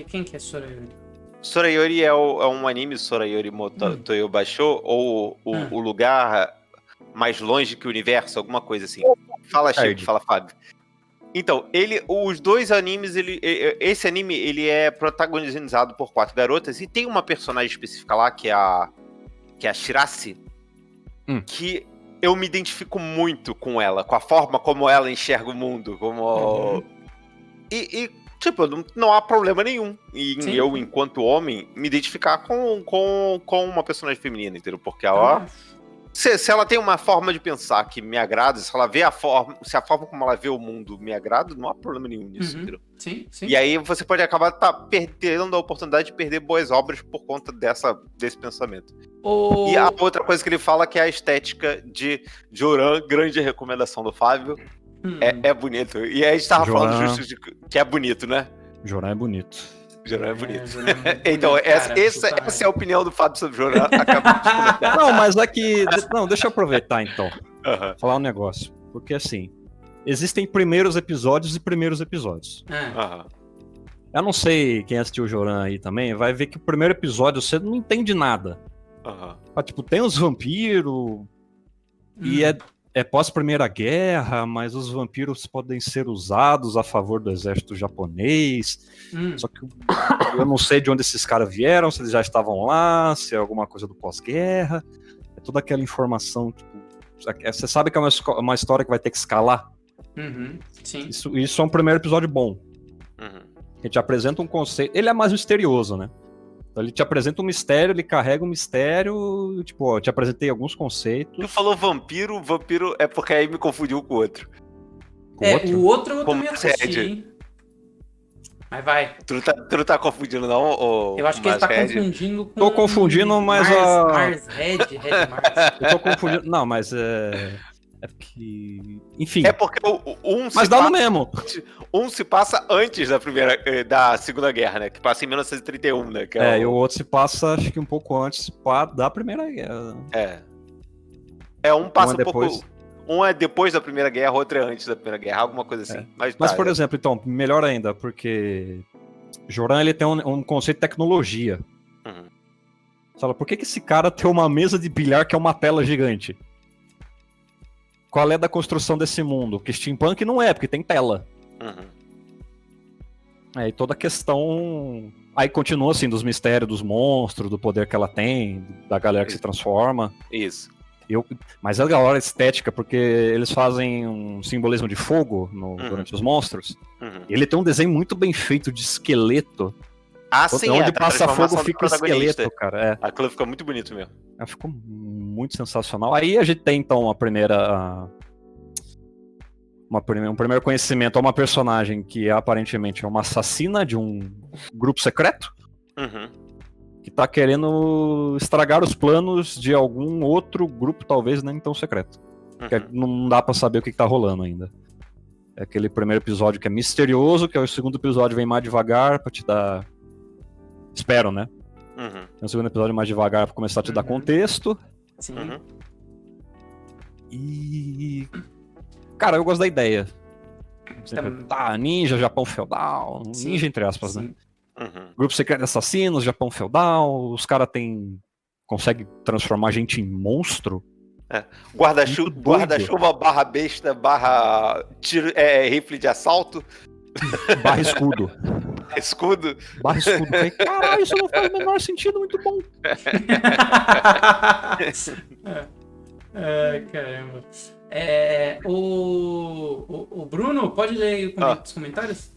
S2: Quem que é Sorayori?
S1: Sorayori é um anime, Sorayori Motoyo Basho, ou o lugar mais longe que o universo, alguma coisa assim. Fala, Chico, fala, Fábio. Então, os dois animes, esse anime, ele é protagonizado por 4 garotas, e tem uma personagem específica lá, que é a Shirase, que eu me identifico muito com ela, com a forma como ela enxerga o mundo, tipo, não há problema nenhum em eu, enquanto homem, me identificar com uma personagem feminina, entendeu? Porque ela... Se ela tem uma forma de pensar que me agrada, se a forma como ela vê o mundo me agrada, não há problema nenhum nisso, entendeu?
S2: Sim.
S1: E aí você pode acabar perdendo a oportunidade de perder boas obras por conta desse pensamento. E a outra coisa que ele fala, que é a estética de Joran, grande recomendação do Fábio, é bonito. E aí a gente tava falando justo de que é bonito, né?
S3: Joran é bonito.
S1: Joran é bonito. Então, essa é a opinião do Fábio sobre Joran. Acabamos de comentar.
S3: Não, mas aqui... Não, deixa eu aproveitar, então. Falar um negócio. Porque, assim, existem primeiros episódios e primeiros episódios. Eu não sei quem assistiu o Joran aí também, vai ver que o primeiro episódio você não entende nada. Tipo, tem os vampiros... E é pós-Primeira Guerra, mas os vampiros podem ser usados a favor do exército japonês. Só que eu não sei de onde esses caras vieram, se eles já estavam lá, se é alguma coisa do pós-guerra. É toda aquela informação, tipo... Você sabe que é uma história que vai ter que escalar?
S2: Sim.
S3: Isso é um primeiro episódio bom. Ele te apresenta um conceito... Ele é mais misterioso, né? Então ele te apresenta um mistério, ele carrega um mistério, tipo, eu te apresentei alguns conceitos.
S1: Tu falou vampiro é porque aí me confundiu com o outro.
S2: O outro eu também assisti, hein? Mas vai.
S1: Tu não tá confundindo, não?
S2: Eu acho que ele tá confundindo com...
S3: Tô confundindo, mas
S2: Mars Red Mars.
S3: Eu tô confundindo... Não, mas é porque... Enfim.
S1: É porque
S3: mas dá no mesmo.
S1: Se passa antes da Segunda Guerra, né? Que passa em 1931, né?
S3: E o outro se passa, acho que um pouco antes da Primeira Guerra.
S1: Um passa um pouco... Um é depois da Primeira Guerra, outro é antes da Primeira Guerra, alguma coisa assim.
S3: Mas por exemplo, então, melhor ainda, porque Joran, ele tem um conceito de tecnologia. Você fala, por que esse cara tem uma mesa de bilhar que é uma tela gigante? Qual é da construção desse mundo? Porque steampunk não é, porque tem tela. E toda a questão... Aí continua assim, dos mistérios, dos monstros, do poder que ela tem, da galera que se transforma.
S1: Isso.
S3: Mas é legal a estética, porque eles fazem um simbolismo de fogo durante os monstros. Ele tem um desenho muito bem feito de esqueleto,
S1: Sim,
S3: onde passa fogo fica o esqueleto, cara.
S1: Aquilo fica muito bonito mesmo.
S3: Ficou muito sensacional. Aí a gente tem, então, um primeiro conhecimento a uma personagem que aparentemente é uma assassina de um grupo secreto. Que tá querendo estragar os planos de algum outro grupo, talvez nem tão secreto. Que não dá pra saber o que tá rolando ainda. É aquele primeiro episódio que é misterioso, que é o segundo episódio vem mais devagar pra te dar... Espero, né? Tem o segundo episódio mais devagar pra começar a te dar contexto.
S2: Sim.
S3: E... Cara, eu gosto da ideia. Ninja, Japão feudal. Sim. Ninja entre aspas, né? Grupo secreto de assassinos, Japão feudal. Os caras conseguem transformar a gente em monstro.
S1: Guarda-chuva barra besta barra rifle de assalto.
S3: Barra escudo.
S1: Escudo?
S3: Barra escudo. Caralho, isso não faz o menor sentido, muito bom.
S2: Caramba. O Bruno, pode ler os comentários?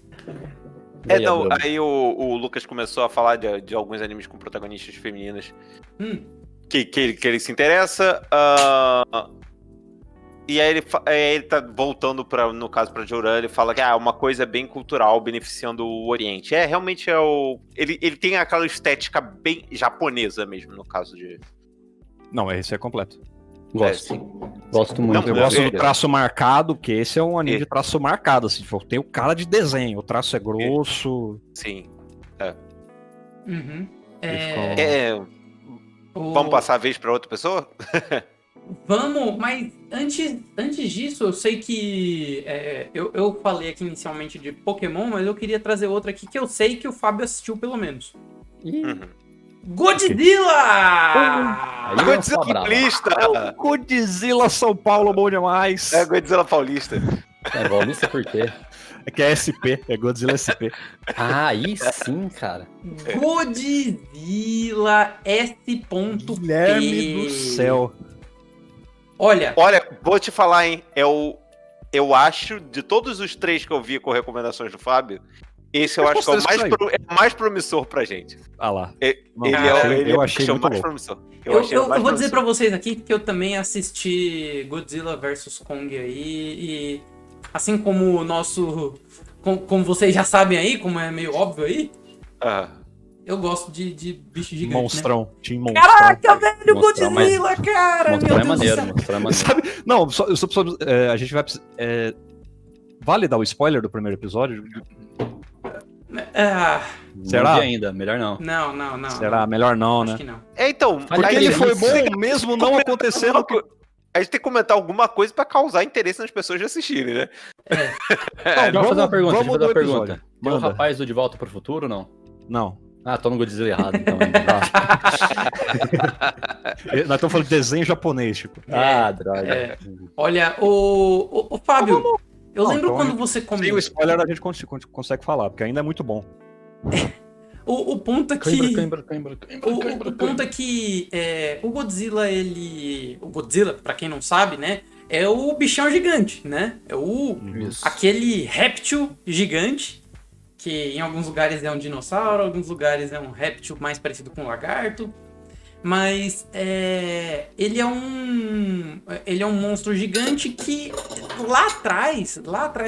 S1: Aí o Lucas começou a falar de alguns animes com protagonistas femininas que ele se interessa. E aí ele tá voltando no caso pra Joran, ele fala que uma coisa bem cultural beneficiando o Oriente. Realmente ele tem aquela estética bem japonesa mesmo, no caso de...
S3: Não, esse é completo.
S4: Gosto muito.
S3: Eu gosto do traço marcado, porque esse é um anime de traço marcado, assim, tem o cara de desenho, o traço é grosso.
S1: Sim. Vamos passar a vez pra outra pessoa?
S2: Vamos, mas antes disso, eu sei que eu falei aqui inicialmente de Pokémon, mas eu queria trazer outra aqui que eu sei que o Fábio assistiu pelo menos. Godzilla!
S1: Godzilla Paulista!
S3: Godzilla São Paulo, bom demais.
S1: Godzilla Paulista.
S4: Paulista por quê?
S3: É que é SP, é Godzilla SP.
S4: Aí sim, cara.
S2: Godzilla S.P.
S3: Guilherme do céu.
S2: Olha,
S1: vou te falar, hein? Eu acho, de todos os 3 que eu vi com recomendações do Fábio, esse eu acho que é o mais promissor pra gente.
S3: Lá.
S1: Eu achei
S3: muito
S1: mais
S3: bom.
S1: promissor.
S2: Eu vou dizer pra vocês aqui que eu também assisti Godzilla vs Kong aí, e assim como o nosso... Como vocês já sabem aí, como é meio óbvio aí, eu gosto de bicho gigante,
S3: Monstrão,
S2: né?
S3: Team Monstrão.
S2: Caraca, velho, Godzilla, cara!
S4: Monstrão é maneiro,
S3: Sabe? Não, a gente vai... Vale dar o spoiler do primeiro episódio?
S4: Será? Não vi ainda, melhor não.
S2: Não.
S3: Será? Melhor não, né?
S2: Acho que não.
S1: Então,
S3: porque ele foi bom mesmo não acontecendo...
S1: A gente tem que comentar alguma coisa pra causar interesse nas pessoas de assistirem, né?
S4: Deixa eu fazer uma pergunta. Tem o rapaz do De Volta pro Futuro, não?
S3: Não.
S4: Tô no Godzilla errado, então.
S3: Nós estamos falando de desenho japonês, tipo.
S4: Droga.
S2: Olha, o Fábio, eu lembro quando você comentou...
S3: Sem o spoiler a gente consegue falar, porque ainda é muito bom.
S2: O ponto é que...
S4: O
S2: ponto é que o Godzilla, o Godzilla, pra quem não sabe, né? É o bichão gigante, né? É aquele réptil gigante, que em alguns lugares é um dinossauro, em alguns lugares é um réptil mais parecido com um lagarto. Mas ele é um monstro gigante que lá atrás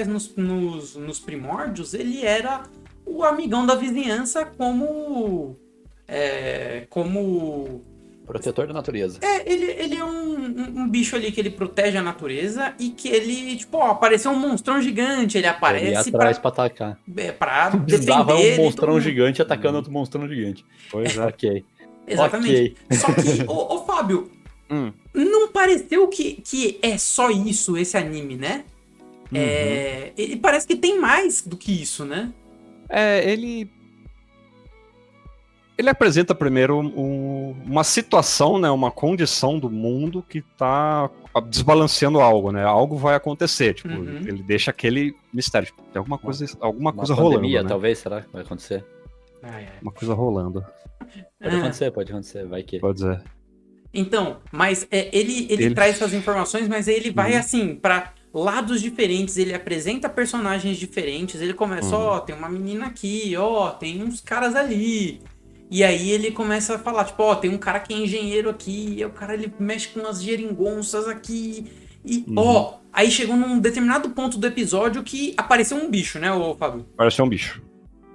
S2: nos primórdios, ele era o amigão da vizinhança como
S4: protetor da natureza.
S2: Ele é um bicho ali que ele protege a natureza e que ele, apareceu um monstrão gigante, ele aparece...
S4: Ele ia atrás pra atacar.
S2: Pra defender...
S4: Dava um monstrão gigante atacando outro monstrão gigante.
S3: Pois é.
S4: Ok.
S2: Exatamente. Okay. Só que, ô Fábio, não pareceu que é só isso, esse anime, né? Ele parece que tem mais do que isso, né?
S3: Ele apresenta primeiro uma situação, né, uma condição do mundo que tá desbalanceando algo, né? Algo vai acontecer, tipo, ele deixa aquele mistério, tipo, tem alguma coisa rolando,
S4: pandemia,
S3: né?
S4: Talvez, será que vai acontecer?
S3: Uma coisa rolando.
S4: Pode acontecer, vai que...
S3: Pode ser.
S2: Então, mas ele traz essas informações, mas ele vai assim, pra lados diferentes, ele apresenta personagens diferentes, ele começa, ó, tem uma menina aqui, ó, tem uns caras ali. E aí ele começa a falar, tipo, ó, tem um cara que é engenheiro aqui, e o cara ele mexe com umas geringonças aqui. E, ó, aí chegou num determinado ponto do episódio que apareceu um bicho, né, ô Fábio?
S3: Apareceu um bicho.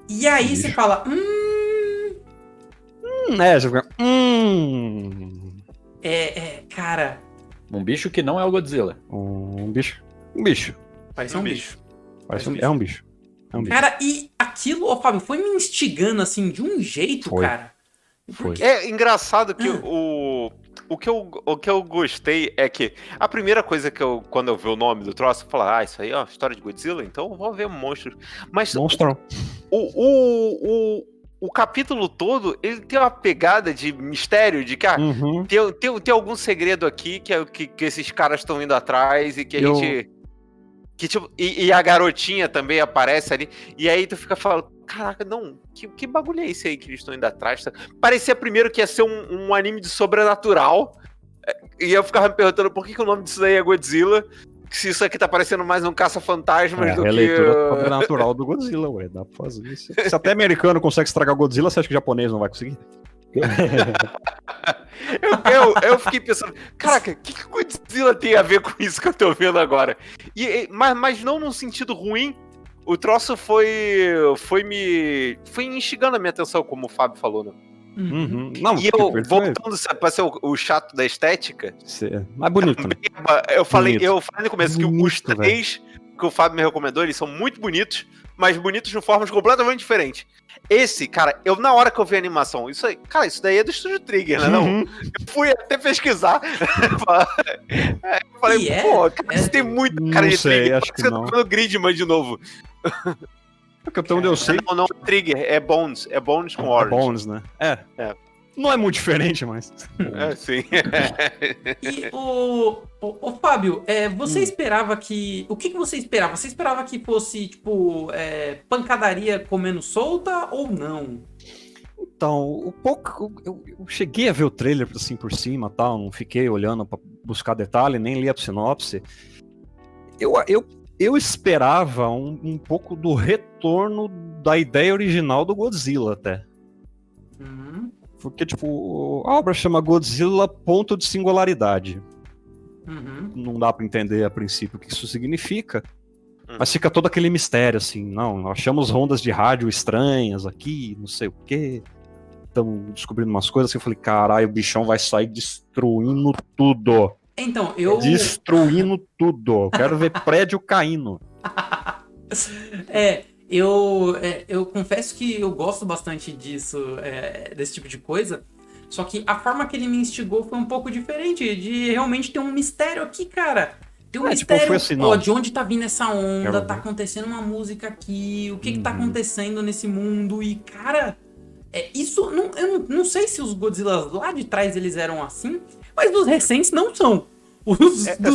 S2: E aí você fala,
S3: você fica,
S2: cara...
S4: Um bicho que não é o Godzilla.
S3: Um bicho.
S2: Parece um bicho.
S3: É um bicho.
S2: Cara, e aquilo, ô Fábio, foi me instigando, assim, de um jeito, cara.
S3: Foi.
S1: É engraçado que o que eu gostei é que a primeira coisa que quando eu vi o nome do troço, eu falei, isso aí é uma história de Godzilla, então eu vou ver monstros. Mas
S3: Monstrão.
S1: O capítulo todo, ele tem uma pegada de mistério, de que tem algum segredo aqui que esses caras estão indo atrás e que a gente... Que, tipo, e a garotinha também aparece ali, e aí tu fica falando, caraca, não, que bagulho é esse aí que eles estão indo atrás? Parecia primeiro que ia ser um anime de sobrenatural, e eu ficava me perguntando por que o nome disso daí é Godzilla, se isso aqui tá parecendo mais um caça-fantasmas do que... É a leitura
S3: sobrenatural do Godzilla, ué, dá pra fazer isso. Se até americano consegue estragar Godzilla, você acha que japonês não vai conseguir?
S1: Eu fiquei pensando, caraca, o que o Godzilla tem a ver com isso que eu tô vendo agora? Mas não num sentido ruim. O troço foi instigando a minha atenção, como o Fábio falou, né?
S3: Não,
S1: e eu, voltando pra ser o chato da estética...
S3: Mais bonito, né?
S1: Eu falei no começo que os três que o Fábio me recomendou, eles são muito bonitos, mas bonitos de formas completamente diferentes. Esse, cara, na hora que eu vi a animação, isso daí é do Estúdio Trigger, né? Não? Eu fui até pesquisar. Eu falei, cara, isso tem muita cara de Trigger.
S3: Acho que não.
S1: No Gridman de novo.
S3: Porque até onde eu sei...
S1: Não é Trigger, é Bones. É Bones com Orange.
S3: É Bones, né? Não é muito diferente, mas...
S1: Sim.
S2: E o Fábio, você esperava que... O que você esperava? Você esperava que fosse, tipo, pancadaria comendo solta ou não?
S3: Então, eu cheguei a ver o trailer assim por cima, tal, não fiquei olhando pra buscar detalhe, nem li a sinopse. Eu esperava um pouco do retorno da ideia original do Godzilla, até. Porque, tipo, a obra chama Godzilla Ponto de Singularidade. Não dá pra entender a princípio o que isso significa, mas fica todo aquele mistério, assim, não, achamos ondas de rádio estranhas aqui, não sei o quê, estamos descobrindo umas coisas, assim, eu falei, caralho, o bichão vai sair destruindo tudo.
S2: Então,
S3: Destruindo tudo, quero ver prédio caindo.
S2: Eu confesso que eu gosto bastante disso, desse tipo de coisa, só que a forma que ele me instigou foi um pouco diferente, de realmente ter um mistério aqui, cara. Tem um mistério,
S3: foi assim,
S2: de onde tá vindo essa onda, tá acontecendo uma música aqui, o que tá acontecendo nesse mundo, e cara, isso, eu não sei se os Godzillas lá de trás eles eram assim, mas dos recentes não são.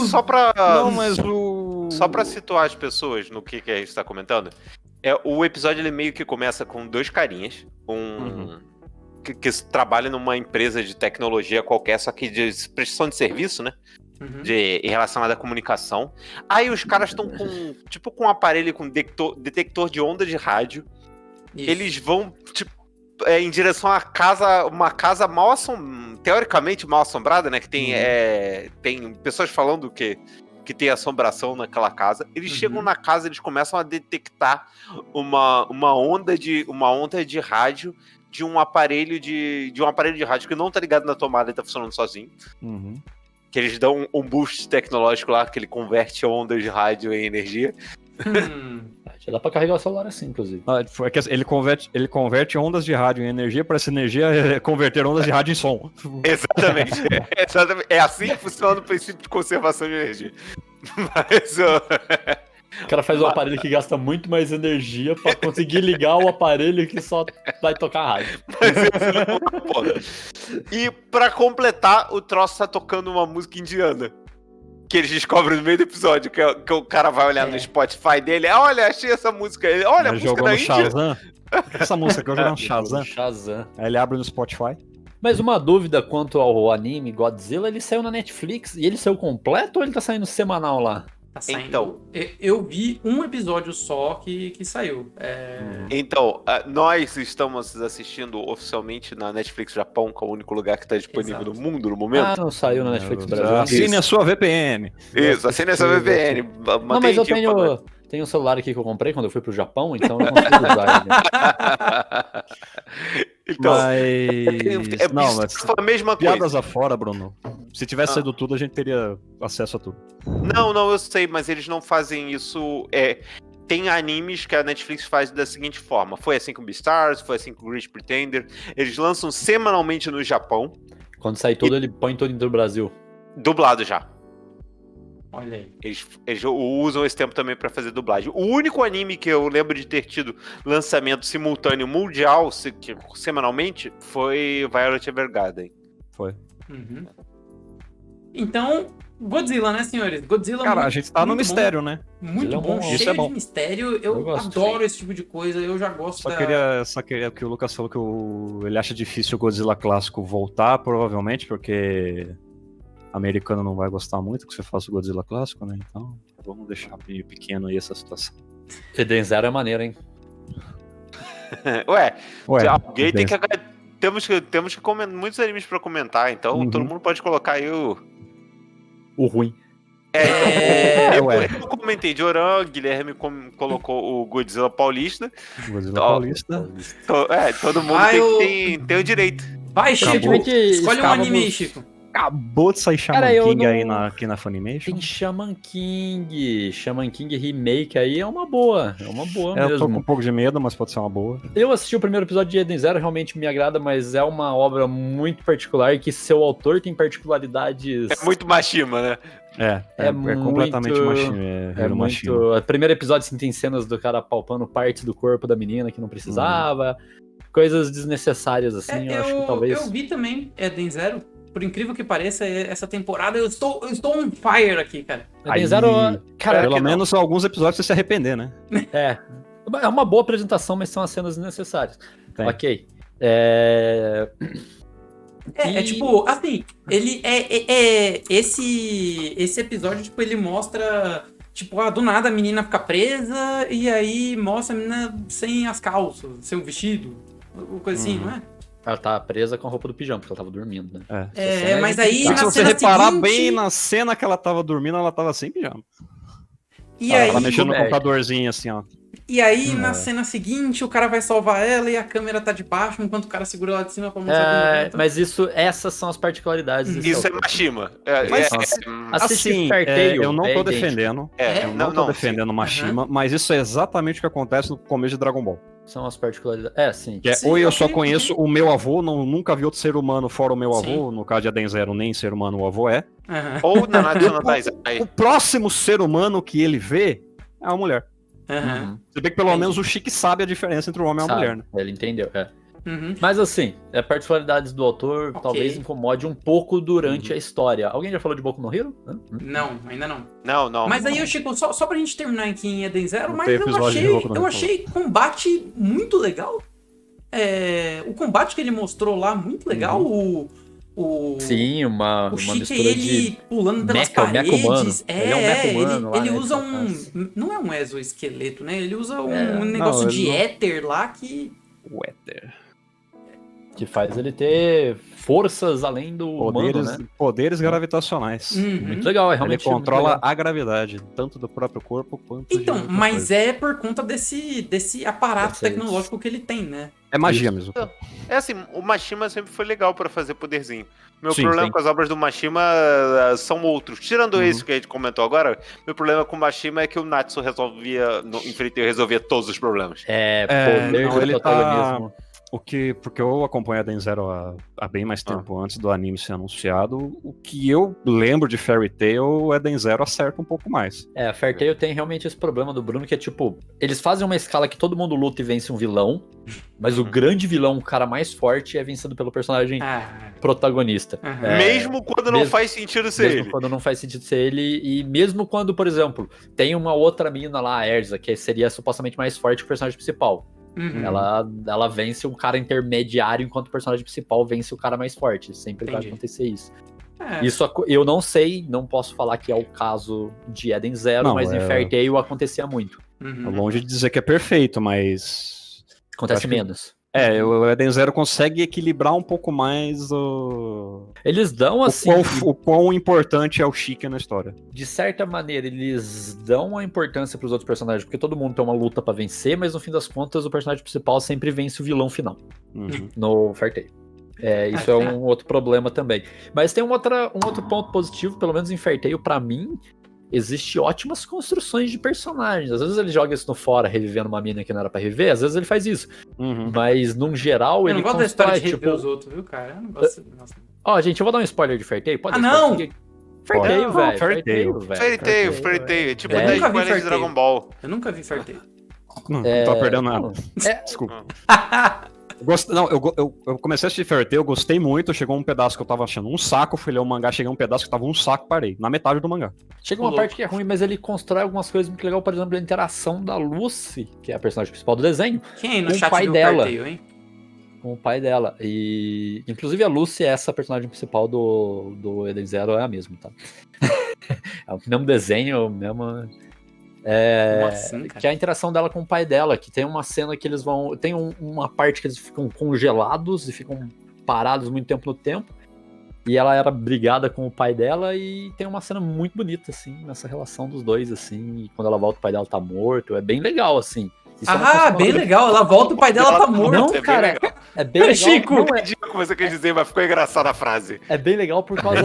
S1: Só pra...
S3: Não, mas
S1: Só pra situar as pessoas no que a gente tá comentando, o episódio ele meio que começa com dois carinhas, que trabalham numa empresa de tecnologia qualquer, só que de prestação de serviço, né? Relacionada à comunicação. Aí os caras estão com um aparelho com detector de onda de rádio. Isso. Eles vão, em direção a uma casa teoricamente mal assombrada, né? Que tem pessoas falando que tem assombração naquela casa. Eles chegam na casa, eles começam a detectar uma onda de rádio de um aparelho de rádio que não tá ligado na tomada e tá funcionando sozinho. Que eles dão um boost tecnológico lá, que ele converte ondas de rádio em energia.
S4: Já dá pra carregar o celular assim, inclusive.
S3: Ele converte ondas de rádio em energia, para essa energia converter ondas de rádio em som.
S1: Exatamente. É assim que funciona o princípio de conservação de energia. Mas...
S4: O cara faz um aparelho que gasta muito mais energia pra conseguir ligar o aparelho que só vai tocar rádio.
S1: E pra completar, o troço tá tocando uma música indiana. Que eles descobrem no meio do episódio, que o cara vai olhar no Spotify dele, olha, achei essa música. Olha, a música da Índia.
S3: Shazam. Essa música que eu joguei no Shazam. Aí ele abre no Spotify.
S4: Mas uma dúvida quanto ao anime Godzilla, ele saiu na Netflix e ele saiu completo ou ele tá saindo semanal lá?
S2: Tá saindo.
S1: Então,
S2: eu vi um episódio só que saiu.
S1: Então, nós estamos assistindo oficialmente na Netflix Japão, que é o único lugar que está disponível
S2: Exato.
S1: no mundo no momento.
S4: não saiu na Netflix Brasil.
S3: Assine a sua VPN.
S1: Isso, assine essa VPN.
S4: Não, mas eu tenho um celular aqui que eu comprei quando eu fui pro Japão, então eu consigo usar ele.
S1: Então,
S3: Não, mas
S1: foi a mesma coisa.
S3: piadas afora, Bruno. Se tivesse sido tudo, a gente teria acesso a tudo.
S1: Não, eu sei, mas eles não fazem isso. Tem animes que a Netflix faz da seguinte forma. Foi assim com Beastars, foi assim com Great Pretender. Eles lançam semanalmente no Japão.
S4: Quando sair tudo, ele põe tudo dentro do Brasil.
S1: Dublado já.
S2: Olha aí.
S1: Eles usam esse tempo também pra fazer dublagem. O único anime que eu lembro de ter tido lançamento simultâneo mundial, semanalmente, foi Violet Evergarden.
S3: Foi.
S2: Uhum. Então, Godzilla, né, senhores? Godzilla.
S3: Cara, a gente tá no mistério, né?
S2: Muito bom,
S3: Isso
S2: cheio
S3: é bom.
S2: de mistério. Eu adoro esse tipo de coisa. Eu já gosto
S3: Só queria que o Lucas falou que ele acha difícil o Godzilla clássico voltar, provavelmente, porque americano não vai gostar muito que você faça o Godzilla clássico, né? Então, vamos deixar meio pequeno aí essa situação.
S4: Eden Zero é maneiro, hein?
S1: Ué, alguém tem que... Temos que comentar muitos animes pra comentar, então todo mundo pode colocar aí
S4: o ruim.
S1: Eu comentei de Oran, Guilherme colocou o Godzilla Paulista.
S3: Godzilla Paulista.
S1: Todo mundo tem o direito.
S2: Vai, Chico, escolhe um anime, Chico.
S3: Acabou de sair Shaman King aqui na Funimation.
S4: Tem Shaman King Remake aí, é uma boa mesmo.
S3: Eu tô com um pouco de medo, mas pode ser uma boa.
S4: Eu assisti o primeiro episódio de Eden Zero, realmente me agrada, mas é uma obra muito particular e que seu autor tem particularidades...
S1: É muito Mashima, né?
S3: É completamente Mashima.
S4: O primeiro episódio assim, tem cenas do cara palpando partes do corpo da menina que não precisava, coisas desnecessárias assim, eu acho que talvez...
S2: Eu vi também Eden Zero. Por incrível que pareça, essa temporada eu estou on fire aqui, cara.
S3: Eden Zero, cara, pelo menos alguns episódios você se arrepender, né?
S4: É uma boa apresentação, mas são as cenas desnecessárias. Ok.
S2: Tipo, assim, ele esse episódio, tipo, ele mostra, tipo, do nada a menina fica presa e aí mostra a menina sem as calças, sem o vestido, coisa assim, não é?
S4: Ela tá presa com a roupa do pijama, porque ela tava dormindo, né?
S2: Mas aí
S3: se você reparar bem na cena que ela tava dormindo, ela tava sem pijama.
S2: E aí,
S3: ela mexendo no computadorzinho assim, ó.
S2: E aí, na cena seguinte, o cara vai salvar ela e a câmera tá de baixo, enquanto o cara segura lá de cima pra mostrar
S4: mas essas são as particularidades.
S1: Isso é Mashima.
S4: Assiste Fairy Tail.
S3: Eu não tô defendendo. Eu não tô defendendo Mashima, mas isso é exatamente o que acontece no começo de Dragon Ball.
S4: São as particularidades. Sim.
S3: Ou eu só conheço o meu avô, nunca vi outro ser humano fora o meu avô. No caso de Eden Zero, nem ser humano o avô é.
S1: Ou na Natsuno Taizai.
S3: O próximo ser humano que ele vê é uma mulher. Você vê que pelo menos o Chique sabe a diferença entre o homem e a mulher, né?
S4: Ele entendeu, Mas assim, particularidades do autor talvez incomode um pouco durante a história. Alguém já falou de Boku no Hero?
S2: Não, ainda não.
S1: Não.
S2: Mas aí, Chico, só pra gente terminar aqui em Eden Zero, mas eu achei combate muito legal. O combate que ele mostrou lá, muito legal.
S4: Sim, uma
S2: mistura
S4: ele
S2: de pulando pelas paredes.
S4: Mecha humano. Ele é um mecha humano lá,
S2: ele usa não é um exoesqueleto, né? Ele usa um negócio de éter lá que...
S3: O éter.
S4: Que faz ele ter forças além do humano, né?
S3: Poderes gravitacionais.
S4: Muito legal, realmente.
S3: Ele controla a gravidade, tanto do próprio corpo quanto
S2: então, mas coisa. Por conta desse aparato tecnológico que ele tem, né?
S3: É magia mesmo.
S1: Assim, o Mashima sempre foi legal pra fazer poderzinho. Meu problema com as obras do Mashima são outros. Tirando esse que a gente comentou agora, meu problema com o Mashima é que o Natsu resolvia todos os problemas.
S4: Poder do protagonismo.
S3: Porque eu acompanho a Eden Zero há bem mais tempo antes do anime ser anunciado, o que eu lembro de Fairy Tail, Eden Zero acerta um pouco mais.
S4: Fairy Tail tem realmente esse problema do Bruno, que é tipo, eles fazem uma escala que todo mundo luta e vence um vilão, mas o grande vilão, o cara mais forte, é vencido pelo personagem protagonista.
S1: Mesmo quando não faz sentido ser ele.
S4: Mesmo quando não faz sentido ser ele, e mesmo quando, por exemplo, tem uma outra mina lá, a Erza, que seria supostamente mais forte que o personagem principal. Ela vence um cara intermediário enquanto o personagem principal vence o cara mais forte. Sempre vai acontecer isso. Isso eu não sei, não posso falar que é o caso de Eden Zero, mas em Fairy Tail acontecia muito.
S3: Longe de dizer que é perfeito, mas...
S4: Acontece menos.
S3: O Eden Zero consegue equilibrar um pouco mais
S4: Eles dão assim...
S3: O quão importante é o Chique na história.
S4: De certa maneira, eles dão uma importância pros outros personagens, porque todo mundo tem uma luta pra vencer, mas no fim das contas o personagem principal sempre vence o vilão final. No Fairy Tail. Isso é um outro problema também. Mas tem um outro ponto positivo, pelo menos em Fairy Tail, pra mim... Existe ótimas construções de personagens. Às vezes ele joga isso no fora, revivendo uma mina que não era pra reviver. Às vezes ele faz isso. Mas, num geral, ele
S2: constrói... Eu não gosto da história de reviver os outros, viu, cara? Eu não gosto...
S4: Ó, gente, eu vou dar um spoiler de Fairy Tail.
S2: Pode não!
S4: Fairy Tail, velho.
S1: Fairy Tail. É tipo 10 spoilers de Dragon Ball.
S2: Eu nunca vi Fairy Tail.
S3: Não tá perdendo nada. Desculpa. Eu comecei a assistir Fairy Tail, eu gostei muito. Chegou um pedaço que eu tava achando um saco, fui ler o mangá, cheguei um pedaço que tava um saco, parei. Na metade do mangá.
S4: Chega uma parte que é ruim, mas ele constrói algumas coisas muito legais. Por exemplo, a interação da Lucy, que é a personagem principal do desenho,
S2: quem no chat
S4: o pai
S2: do
S4: dela.
S2: Fairy Tail, hein?
S4: Com o pai dela. E inclusive a Lucy, essa personagem principal do Eden Zero, é a mesma, tá? É o mesmo desenho, mesma... assim, que é a interação dela com o pai dela, que tem uma cena que eles vão... Tem uma parte que eles ficam congelados e ficam parados muito tempo no tempo, e ela era brigada com o pai dela, e tem uma cena muito bonita, assim, nessa relação dos dois, assim, e quando ela volta o pai dela tá morto, é bem legal, assim.
S2: Bem legal, ela volta o pai dela tá morto.
S4: Não, cara, é bem legal.
S1: Chico, não entendi o que você quer dizer, mas ficou engraçada a frase.
S4: É bem legal por causa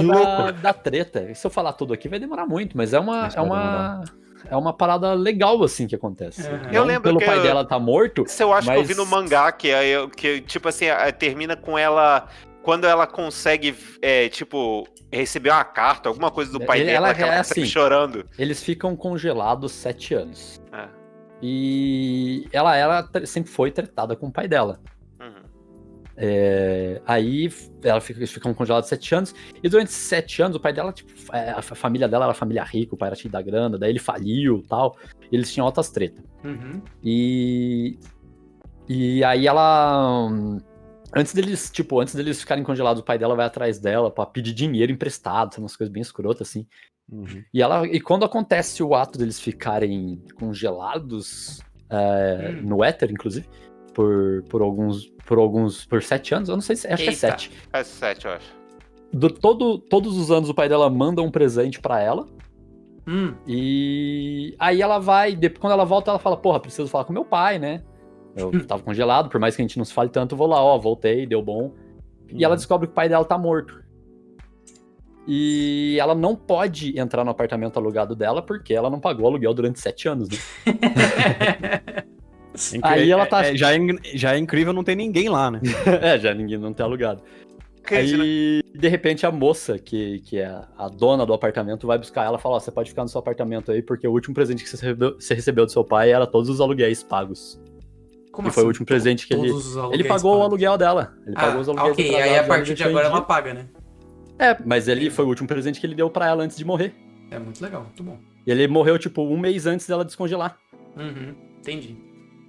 S4: da treta. E se eu falar tudo aqui vai demorar muito, mas é uma parada legal, assim, que acontece.
S1: Eu lembro
S4: pelo
S1: que
S4: pai dela tá morto.
S1: Isso eu acho que eu vi no mangá, que tipo assim, termina com ela... Quando ela consegue, receber uma carta, alguma coisa do pai dela, que ela tá assim, chorando.
S4: Eles ficam congelados 7 anos. E ela sempre foi tratada com o pai dela. Aí eles ficam congelados 7 anos. E durante 7 anos, o pai dela, a família dela era família rica, o pai era cheio da grana, daí ele faliu e tal. E eles tinham altas tretas. E aí ela... Antes deles ficarem congelados, o pai dela vai atrás dela pra pedir dinheiro emprestado, são umas coisas bem escrotas, assim. E quando acontece o ato deles ficarem congelados no éter, inclusive, por 7 anos, eu não sei se acho que é 7.
S1: É 7, eu acho.
S4: Todos os anos o pai dela manda um presente pra ela. E aí ela vai, quando ela volta, ela fala, porra, preciso falar com meu pai, né? Eu tava congelado, por mais que a gente não se fale tanto, vou lá, voltei, deu bom. E ela descobre que o pai dela tá morto. E ela não pode entrar no apartamento alugado dela porque ela não pagou aluguel durante 7 anos, né? Aí ela tá...
S3: já é incrível não ter ninguém lá, né?
S4: Já ninguém não tem alugado. Aí, de repente, a moça, que é a dona do apartamento, vai buscar ela e fala, você pode ficar no seu apartamento aí, porque o último presente que você recebeu do seu pai era todos os aluguéis pagos.
S2: Como
S4: e foi
S2: assim?
S4: o último presente que ele pagou o aluguel dela. Ele pagou os aluguéis
S2: ok, aí a partir de agora ela paga, né?
S4: Mas ele foi o último presente que ele deu pra ela antes de morrer.
S2: É muito legal, muito bom.
S4: E ele morreu, um mês antes dela descongelar.
S2: Entendi.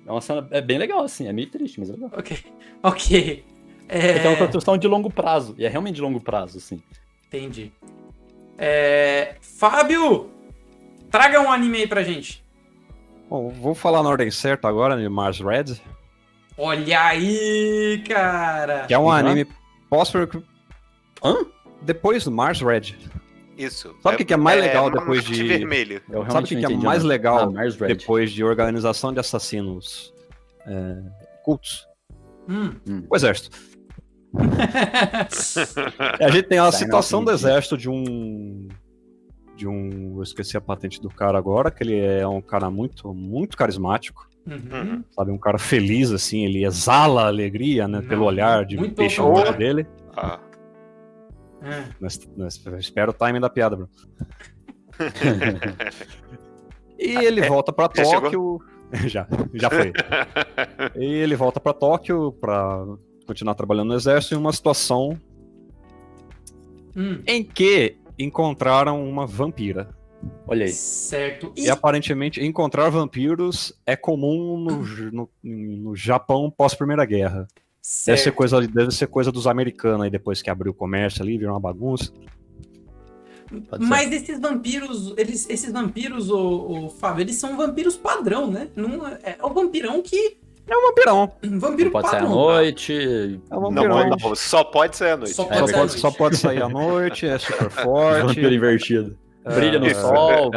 S4: É uma cena bem legal, assim, é meio triste, mas é legal.
S2: Ok.
S4: É uma construção de longo prazo, e é realmente de longo prazo, assim.
S2: Entendi. Fábio, traga um anime aí pra gente.
S3: Bom, vou falar na ordem certa agora, de Mars Red.
S2: Olha aí, cara!
S3: Que é um anime pós... Depois do Mars Red.
S1: Isso.
S3: Sabe o que é mais legal depois de...
S1: vermelho.
S3: Sabe o que é mais legal depois de organização de assassinos cultos? O exército. A gente tem a situação do exército de um... Eu esqueci a patente do cara agora, que ele é um cara muito, muito carismático. Sabe, um cara feliz, assim, ele exala alegria, né, pelo olhar de peixe no olho dele. Mas espera o timing da piada, bro. E ele volta pra Tóquio. Já foi. E ele volta pra Tóquio pra continuar trabalhando no exército em uma situação em que encontraram uma vampira.
S4: Olha aí.
S2: Certo.
S3: E aparentemente encontrar vampiros é comum no Japão pós-Primeira Guerra. Deve ser coisa dos americanos aí, depois que abriu o comércio ali, virou uma bagunça.
S2: Mas esses vampiros, o Fábio, eles são vampiros padrão, né? Não, é o vampirão que...
S3: É um vampirão.
S2: Vampiro
S4: pode
S2: padrão.
S4: sair à noite.
S3: É um vampirão.
S1: Não, só pode sair à noite.
S3: Só pode sair à noite, é super forte.
S4: Vampiro invertido. Brilha no sol.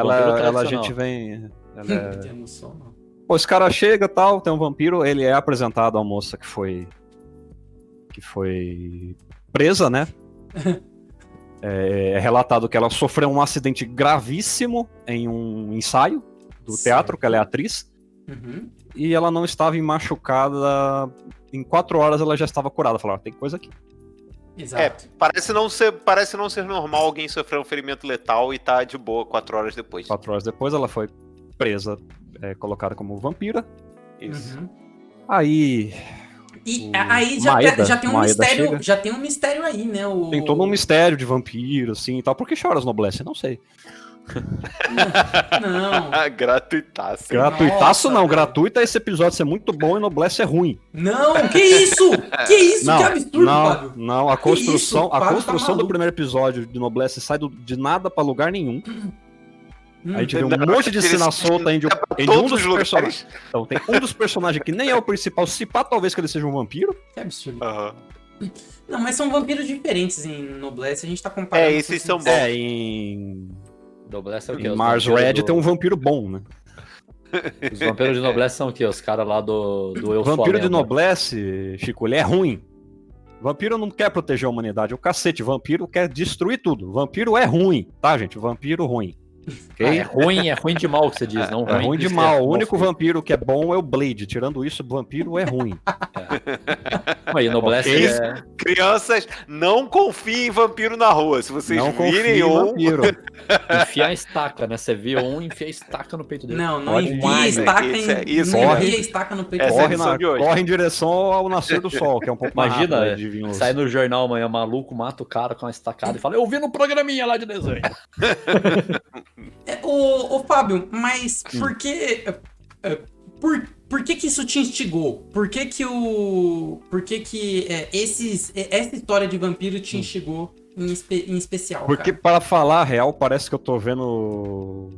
S3: A gente vem... Brilha no sol, não. Pô, esse cara chega e tal, tem um vampiro, ele é apresentado à moça que foi presa, né? É relatado que ela sofreu um acidente gravíssimo em um ensaio do teatro, que ela é atriz.
S2: Uhum.
S3: E ela não estava machucada. Em 4 horas ela já estava curada. Falaram, tem coisa aqui.
S2: Exato.
S1: Parece não ser normal alguém sofrer um ferimento letal e tá de boa 4 horas depois.
S3: 4 horas depois ela foi presa, colocada como vampira.
S1: Isso.
S2: Uhum.
S3: Aí
S2: já tem um mistério. Chega. Já tem um mistério aí, né?
S3: Tem todo um mistério de vampiro, assim e tal. Por que choras, Noblesse? Não sei.
S2: Não.
S1: Gratuitaço.
S3: Gratuitaço não. Gratuito é esse episódio ser muito bom e Noblesse é ruim.
S2: Não, que isso? Que isso?
S3: Não,
S2: que absurdo, Fábio.
S3: Não, a construção do primeiro episódio de Noblesse sai de nada pra lugar nenhum. A gente vê um monte de cena solta em um dos personagens. Então, tem um dos personagens que nem é o principal, se pá, talvez que ele seja um vampiro.
S2: Que absurdo. Não, mas são vampiros diferentes em Noblesse, a gente tá comparando.
S1: Esses são bons.
S3: Em
S4: Noblesse é o quê?
S3: Em Mars Red tem um vampiro bom, né?
S4: Os vampiros de Noblesse são o quê? Os caras lá do Eu Sou
S3: Vampiro de Noblesse, Chico, ele é ruim. Vampiro não quer proteger a humanidade, o cacete. Vampiro quer destruir tudo. Vampiro é ruim, tá, gente? Vampiro ruim. Okay?
S4: É ruim de mal que você diz, não ruim.
S3: É ruim de mal. O único vampiro que é bom é o Blade. Tirando isso, vampiro é ruim.
S4: Aí, Noblesse
S1: Crianças, não confiem em vampiro na rua. Se vocês virem
S3: vampiro.
S4: Enfia a estaca, né? Você vê um, enfia a estaca no peito dele.
S2: Não enfia estaca no peito dele.
S3: Corre em direção ao nascer do sol, que é um pouco mais rápido.
S4: Imagina, sai no jornal amanhã, maluco, mata o cara com uma estacada e fala, eu vi no programinha lá de desenho.
S2: Ô Fábio, mas por que... Por que isso te instigou? Por que essa história de vampiro te instigou em especial?
S3: Porque, para falar a real, parece que eu tô vendo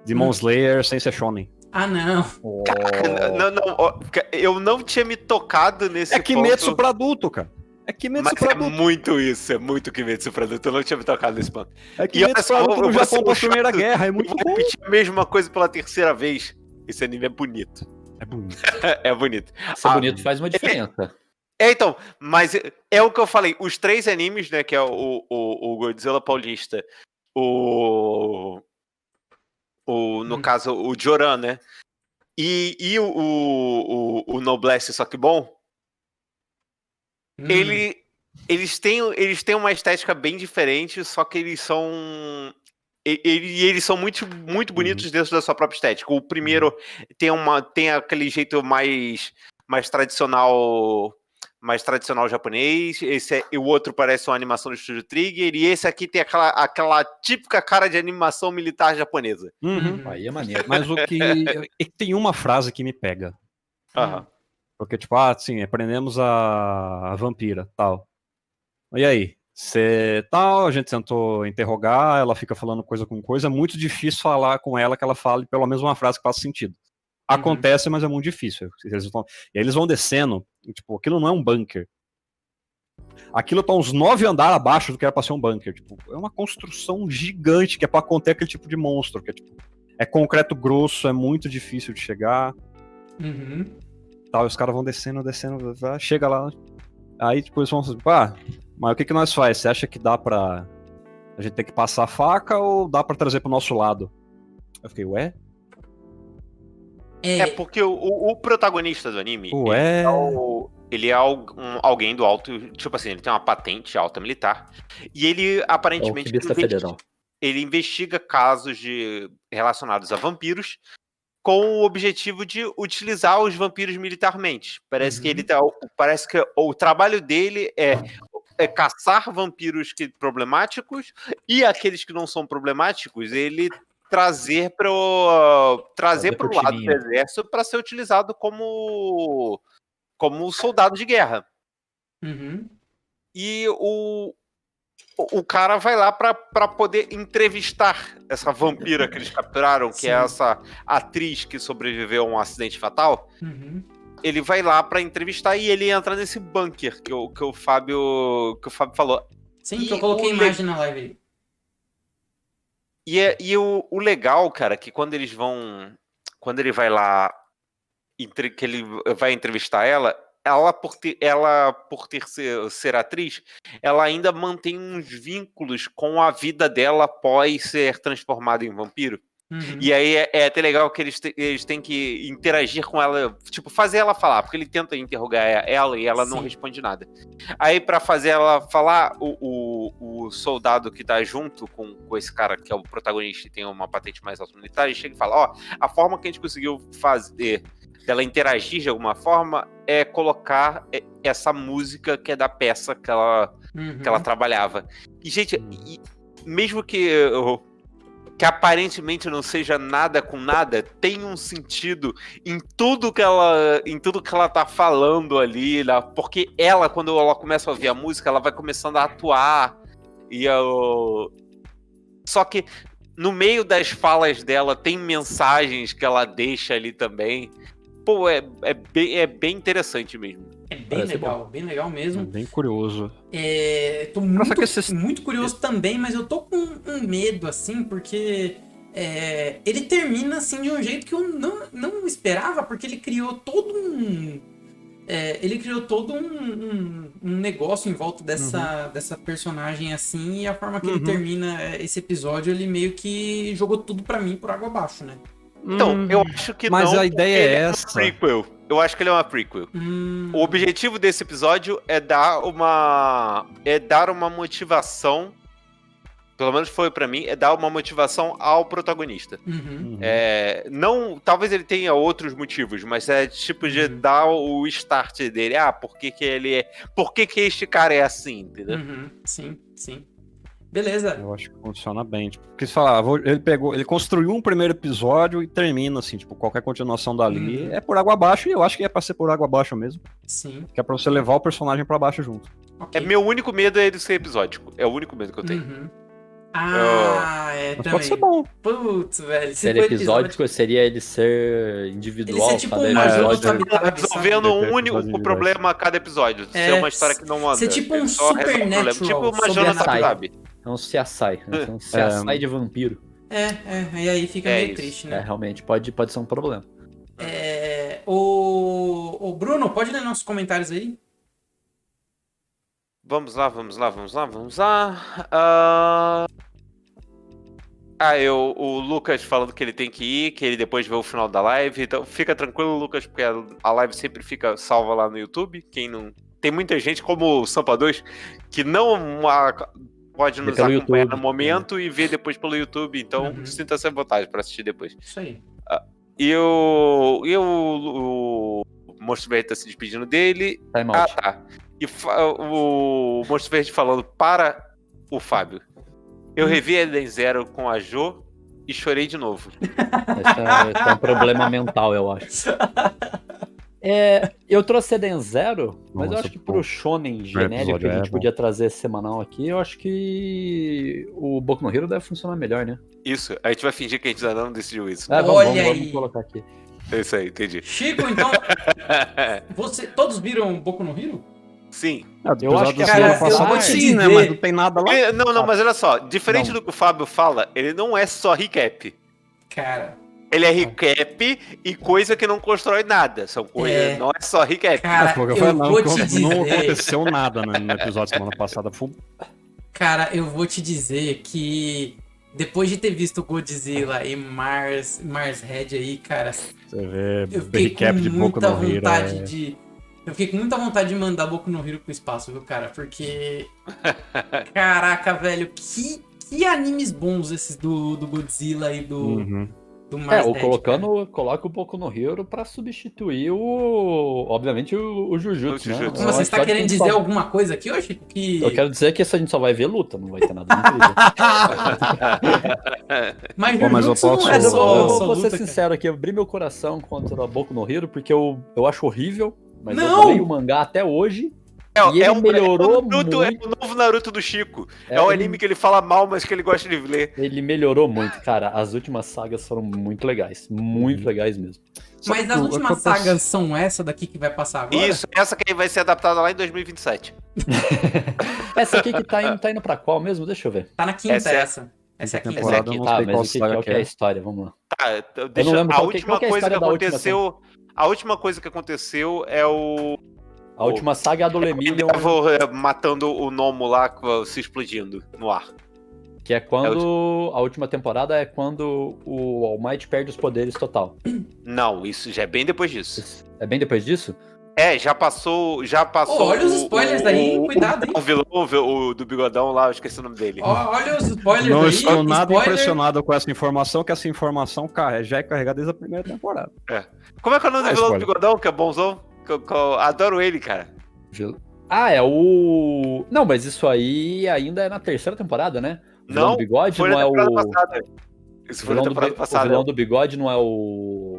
S3: Demon Slayer sem ser shonen.
S2: Ah, não.
S1: Não, eu não tinha me tocado nesse ponto.
S3: É Kimetsu pra adulto, cara. É Kimetsu pra adulto.
S1: É muito Kimetsu pra adulto. Eu não tinha me tocado nesse ponto.
S3: É Kimetsu pra adulto no Japão pós-Primeira Guerra. É muito bom.
S1: Vou repetir a mesma coisa pela terceira vez. Esse anime é bonito.
S3: É bonito.
S1: É bonito.
S4: Ser bonito faz uma diferença.
S1: Então, mas é o que eu falei. Os 3 animes, né, que é o Godzilla Paulista, no caso, o Joran, né, e o Noblesse Só Que Bom, eles têm uma estética bem diferente, só que eles são muito, muito bonitos dentro da sua própria estética. O primeiro tem aquele jeito mais tradicional japonês, o outro parece uma animação do Estúdio Trigger, e esse aqui tem aquela típica cara de animação militar japonesa.
S3: Aí é maneiro. Mas tem uma frase que me pega. Porque, tipo, assim, aprendemos a vampira, tal. E aí? A gente tentou interrogar, ela fica falando coisa com coisa, é muito difícil falar com ela que ela fale pelo menos uma frase que faça sentido. Acontece, mas é muito difícil. E aí eles vão descendo, tipo, aquilo não é um bunker. Aquilo tá uns 9 andares abaixo do que era pra ser um bunker. Tipo, é uma construção gigante que é pra conter aquele tipo de monstro, que é concreto grosso, é muito difícil de chegar. Tal, e os caras vão descendo, chega lá. Aí depois vão assim, mas o que nós faz? Você acha que dá pra a gente ter que passar a faca ou dá pra trazer pro nosso lado? Eu fiquei, ué?
S1: Porque o protagonista do anime,
S3: ué?
S1: Ele é alguém do alto, tipo assim, ele tem uma patente alta militar, e ele aparentemente ele investiga casos relacionados a vampiros com o objetivo de utilizar os vampiros militarmente. Parece que o trabalho dele é caçar vampiros problemáticos, e aqueles que não são problemáticos, ele trazer pro lado do exército para ser utilizado como soldado de guerra. E o cara vai lá pra poder entrevistar essa vampira que eles capturaram, que é essa atriz que sobreviveu a um acidente fatal.
S2: Uhum.
S1: Ele vai lá pra entrevistar e ele entra nesse bunker que o Fábio falou.
S2: Sim, que eu coloquei imagem na live aí.
S1: E o legal, cara, que quando ele vai lá, que ele vai entrevistar ela por ser atriz, ela ainda mantém uns vínculos com a vida dela após ser transformada em vampiro.
S2: Uhum.
S1: E aí é até legal que eles têm que interagir com ela, tipo, fazer ela falar, porque ele tenta interrogar ela e ela não responde nada. Aí, pra fazer ela falar, o soldado que tá junto com esse cara, que é o protagonista e tem uma patente mais alta militar, ele chega e fala, a forma que a gente conseguiu fazer dela interagir de alguma forma é colocar essa música que é da peça que ela trabalhava. E, gente, mesmo que aparentemente não seja nada com nada, tem um sentido em tudo que ela tá falando ali, porque ela, quando ela começa a ouvir a música, ela vai começando a atuar, só que no meio das falas dela tem mensagens que ela deixa ali também. Pô, é bem interessante mesmo.
S2: É bem legal mesmo.
S3: É bem curioso.
S2: Tô muito curioso também, mas eu tô com um medo, assim, porque ele termina, assim, de um jeito que eu não esperava, porque ele criou todo um... um negócio em volta dessa personagem, assim, e a forma que ele termina esse episódio, ele meio que jogou tudo pra mim por água abaixo, né?
S1: Então, eu acho que
S3: mas a ideia é essa.
S1: Prequel. Eu acho que ele é uma prequel. O objetivo desse episódio é dar uma motivação, pelo menos foi pra mim, é dar uma motivação ao protagonista. Não, talvez ele tenha outros motivos, mas é tipo de dar o start dele. Por que este cara é assim, entendeu?
S2: Sim. Beleza.
S3: Eu acho que funciona bem. Tipo, porque ele construiu um primeiro episódio e termina, assim, tipo, qualquer continuação dali é por água abaixo, e eu acho que é pra ser por água abaixo mesmo.
S2: Sim.
S3: Que é pra você levar o personagem pra baixo junto.
S1: Okay. Meu único medo é ele ser episódico. É o único medo que eu tenho.
S3: Mas pode ser bom.
S2: Putz, velho.
S4: Ser episódico seria ele ser individual,
S2: ele ser tipo um episódio,
S1: resolvendo um único problema a cada episódio. Ser uma história que não anda.
S2: Ser tipo um Supernatural.
S1: Tipo uma Jonathan sabe.
S4: É um CSI. É um CSI de vampiro.
S2: E aí fica meio triste, né?
S4: Realmente, pode ser um problema.
S2: O Bruno, pode ler nossos comentários aí?
S1: Vamos lá. O Lucas falando que ele tem que ir, que ele depois vê o final da live. Então fica tranquilo, Lucas, porque a live sempre fica salva lá no YouTube. Tem muita gente, como o Sampa 2, que não pode nos acompanhar no momento e ver depois pelo YouTube. Então sinta-se à vontade para assistir depois.
S2: Isso aí.
S1: E o Monstro Verde tá se despedindo dele. Tá. E o Monstro Verde falando para o Fábio. Eu revi Eden Zero com a Jo e chorei de novo.
S4: Esse é um problema mental, eu acho. Eu trouxe Eden Zero, mas eu acho que pro shonen genérico que a gente podia trazer semanal aqui, eu acho que o Boku no Hero deve funcionar melhor, né?
S1: Isso, a gente vai fingir que a gente ainda não decidiu isso.
S2: Vamos
S4: colocar aqui.
S1: É isso aí, entendi.
S2: Chico, então, todos viram Boku no Hero?
S1: Sim.
S3: Eu acho que eu vou te dizer, né? Mas não tem nada lá.
S1: Não, mas olha só, diferente do que o Fábio fala, ele não é só recap.
S2: Cara...
S1: Ele é recap e coisa que não constrói nada. São coisas, não é só recap.
S2: Cara,
S3: não aconteceu nada no episódio semana passada.
S2: Cara, eu vou te dizer que depois de ter visto Godzilla e Mars Head aí, cara,
S3: você vê
S2: eu fiquei com muita vontade eu fiquei com muita vontade de mandar Boku no Hero pro espaço, viu, cara? Porque caraca, velho, que animes bons esses do Godzilla e do
S4: coloca o Boku no Hero pra substituir obviamente o Jujutsu, né?
S2: Mas você tá querendo dizer alguma coisa aqui hoje?
S4: Eu quero dizer que a gente só vai ver luta, não vai ter nada incrível.
S2: Mas eu
S4: vou ser sincero aqui, eu abri meu coração contra o Boku no Hero porque eu acho horrível, mas
S2: não!
S4: eu leio o mangá até hoje. E ele melhorou
S1: muito. É o novo Naruto do Chico. É um anime que ele fala mal, mas que ele gosta de ler.
S4: Ele melhorou muito, cara. As últimas sagas foram muito legais. Muito legais mesmo.
S2: Mas as últimas sagas são essa daqui que vai passar agora?
S1: Isso, essa que vai ser adaptada lá em 2027.
S4: Essa aqui que tá indo pra qual mesmo? Deixa eu ver.
S2: Tá na quinta essa. Essa é a quinta.
S3: Temporada, eu não sei
S4: mas qual que é a história? Vamos lá.
S1: Tá,
S4: Eu não lembro
S1: a
S4: qual
S1: última
S4: que é a
S1: coisa que
S4: história da última,
S1: aconteceu. A última coisa que aconteceu é o.
S4: A última saga é a do Lemillion,
S1: matando o Nomo lá, se explodindo no ar.
S4: que é quando a última temporada é quando o All Might perde os poderes total.
S1: Não, isso já é bem depois disso.
S4: É bem depois disso?
S1: Já passou.
S2: Olha os spoilers aí, cuidado, hein?
S1: O vilão o do bigodão lá, eu esqueci o nome dele.
S2: Olha os spoilers aí.
S3: Não estou nada impressionado com essa informação, que essa informação já é carregada desde a primeira temporada.
S1: Como é que é o nome do vilão do bigodão, que é bonzão? Que eu adoro ele, cara.
S4: É o... Não, mas isso aí ainda é na terceira temporada, né? O vilão do bigode
S1: foi
S4: não
S1: na
S4: é o...
S1: Passada. Isso foi na temporada passada.
S4: O vilão do bigode não é o...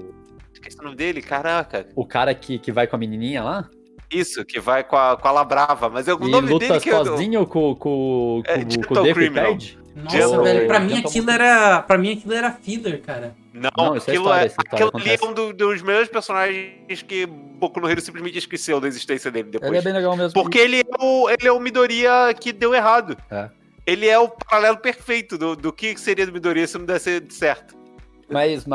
S1: Esqueci o nome dele, caraca.
S4: O cara que vai com a menininha lá?
S1: Isso, que vai com a Labrava, mas o nome
S4: luta
S1: dele que
S4: sozinho com o Deco e perde?
S2: Nossa, velho, pra mim aquilo era filler, cara.
S1: Não, aquilo ali é um dos melhores personagens que Boku no Hero simplesmente esqueceu da existência dele depois.
S4: Ele é bem legal mesmo.
S1: Porque ele é o Midoriya que deu errado. Ele é o paralelo perfeito do que seria do Midoriya se não desse certo.
S4: Mas...